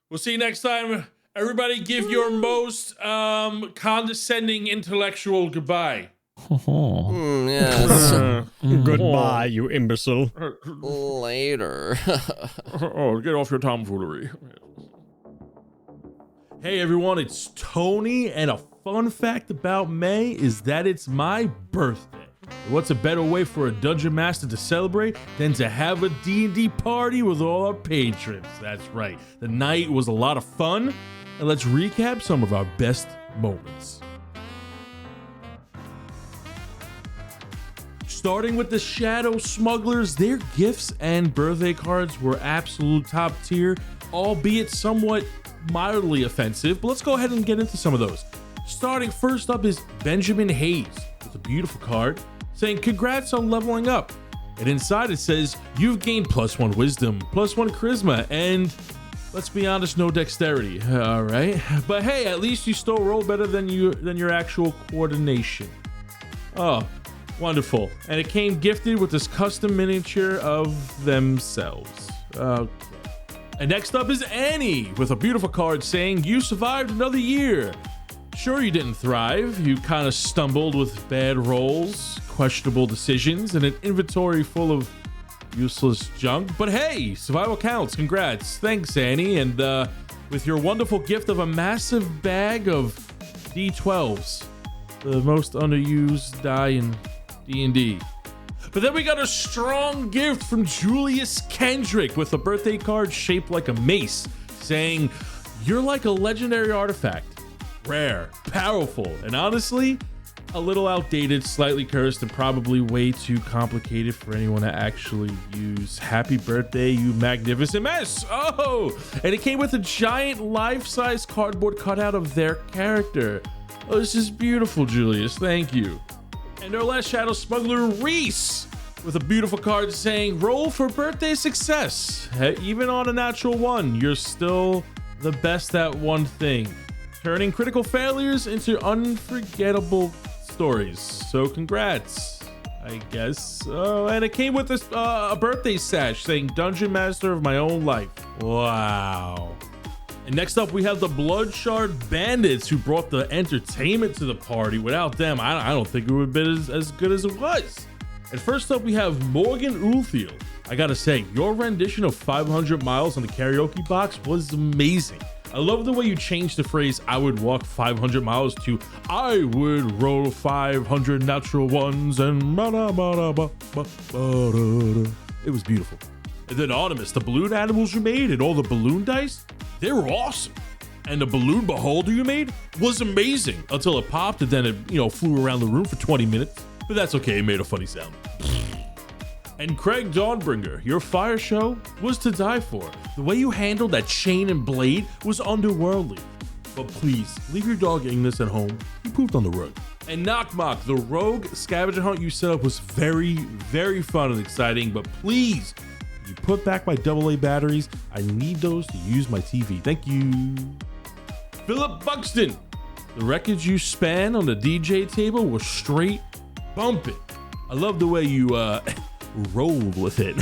We'll see you next time. Everybody give your most condescending intellectual goodbye. Yes. Goodbye, you imbecile. Later. Oh, get off your tomfoolery. Hey everyone, it's Tony and a fun fact about May is that it's my birthday. What's a better way for a dungeon master to celebrate than to have a D&D party with all our patrons? That's right. The night was a lot of fun, and let's recap some of our best moments. Starting with the Shadow Smugglers, their gifts and birthday cards were absolute top tier, albeit somewhat mildly offensive, but let's go ahead and get into some of those. Starting first up is Benjamin Hayes with a beautiful card saying congrats on leveling up, and inside it says you've gained +1 wisdom, +1 charisma, and let's be honest, no dexterity. All right, but hey, at least you still roll better than your actual coordination. Oh, wonderful. And it came gifted with this custom miniature of themselves. Okay. And next up is Annie with a beautiful card saying you survived another year. Sure, you didn't thrive. You kind of stumbled with bad rolls, questionable decisions, and an inventory full of useless junk. But hey, survival counts. Congrats. Thanks, Annie. And with your wonderful gift of a massive bag of D12s, the most underused die in D&D. But then we got a strong gift from Julius Kendrick with a birthday card shaped like a mace saying, you're like a legendary artifact. Rare, powerful, and honestly, a little outdated, slightly cursed, and probably way too complicated for anyone to actually use. Happy birthday, you magnificent mess! Oh! And it came with a giant life-size cardboard cutout of their character. Oh, this is beautiful, Julius. Thank you. And our last Shadow Smuggler, Reese, with a beautiful card saying, roll for birthday success. Hey, even on a natural 1, you're still the best at one thing. Turning critical failures into unforgettable stories. So congrats, I guess. Oh, and it came with this, a birthday sash saying Dungeon Master of my own life. Wow. And next up, we have the Bloodshard Bandits who brought the entertainment to the party. Without them, I don't think it would have been as good as it was. And first up, we have Morgan Ulfield. I gotta say, your rendition of 500 miles on the karaoke box was amazing. I love the way you changed the phrase, I would walk 500 miles to, I would roll 500 natural ones and it was beautiful. And then Artemis, the balloon animals you made and all the balloon dice, they were awesome. And the balloon beholder you made was amazing until it popped and then it, flew around the room for 20 minutes. But that's okay, it made a funny sound. And Craig Dawnbringer, your fire show was to die for. The way you handled that chain and blade was underworldly. But please, leave your dog Ignis at home. He pooped on the rug. And Knockmock, the rogue scavenger hunt you set up was very, very fun and exciting. But please, you put back my AA batteries. I need those to use my TV. Thank you. Philip Buxton, the records you span on the DJ table were straight bumping. I love the way you, rolled with it.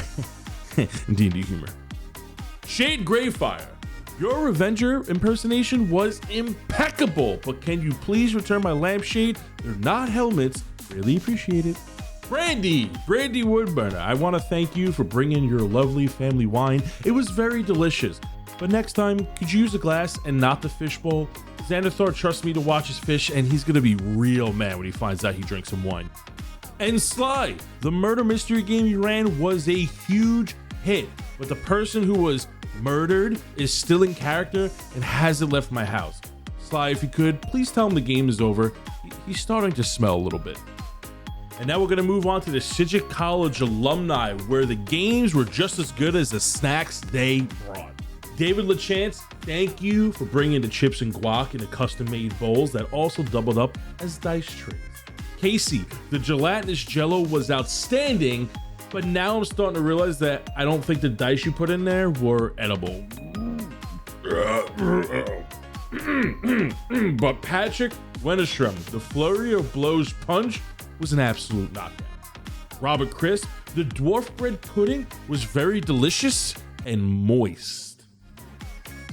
D&D humor. Shade Greyfire, your Revenger impersonation was impeccable, but can you please return my lampshade? They're not helmets. Really appreciate it. Brandy Woodburner, I want to thank you for bringing your lovely family wine. It was very delicious, but next time, could you use a glass and not the fishbowl? Xanathar trusts me to watch his fish, and he's gonna be real mad when he finds out he drinks some wine. And Sly, the murder mystery game you ran was a huge hit, but the person who was murdered is still in character and hasn't left my house. Sly, if you could, please tell him the game is over. He's starting to smell a little bit. And now we're gonna move on to the Sidgwick College alumni, where the games were just as good as the snacks they brought. David LaChance, thank you for bringing the chips and guac in the custom-made bowls that also doubled up as dice trays. Casey, the gelatinous jello was outstanding, but now I'm starting to realize that I don't think the dice you put in there were edible. But Patrick Wennerstrom, the flurry of blows punch was an absolute knockdown. Robert Chris, the dwarf bread pudding was very delicious and moist.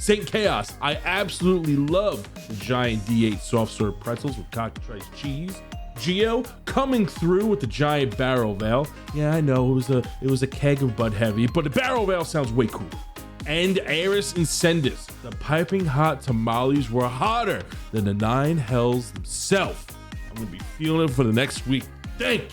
St. Chaos, I absolutely love the giant D8 soft serve pretzels with cockatrice cheese. Geo coming through with the giant barrel veil. Yeah, I know it was a keg of Bud Heavy, but the barrel veil sounds way cool. and Aris Incendus. The piping hot tamales were hotter than the 9 hells themselves. I'm gonna be feeling it for the next week. Thank you.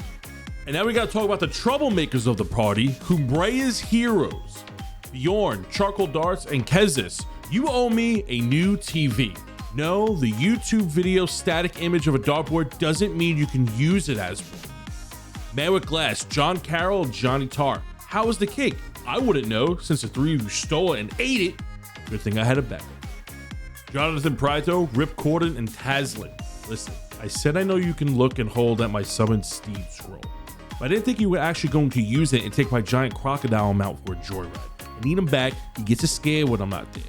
And now we gotta talk about the troublemakers of the party, Humbrea's heroes. Bjorn, Charcoal Darts, and Kezis. You owe me a new TV. No, the YouTube video static image of a dartboard doesn't mean you can use it as one. Man with Glass, John Carroll, and Johnny Tar. How was the cake? I wouldn't know, since the 3 of you stole it and ate it. Good thing I had a backup. Jonathan Prieto, Rip Corden, and Tazlin. Listen, I said I know you can look and hold at my summoned steed scroll, but I didn't think you were actually going to use it and take my giant crocodile mount for a joyride. I need him back. He gets scared when I'm not there.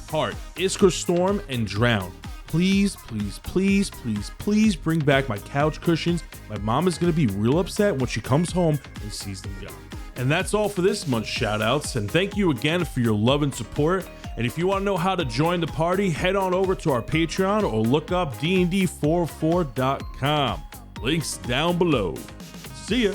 Heart, Iskar Storm, and Drown. Please, please, please, please, please bring back my couch cushions. My mom is going to be real upset when she comes home and sees them gone. And that's all for this month's shoutouts. And thank you again for your love and support. And if you want to know how to join the party, head on over to our Patreon or look up DND404.com. Links down below. See ya.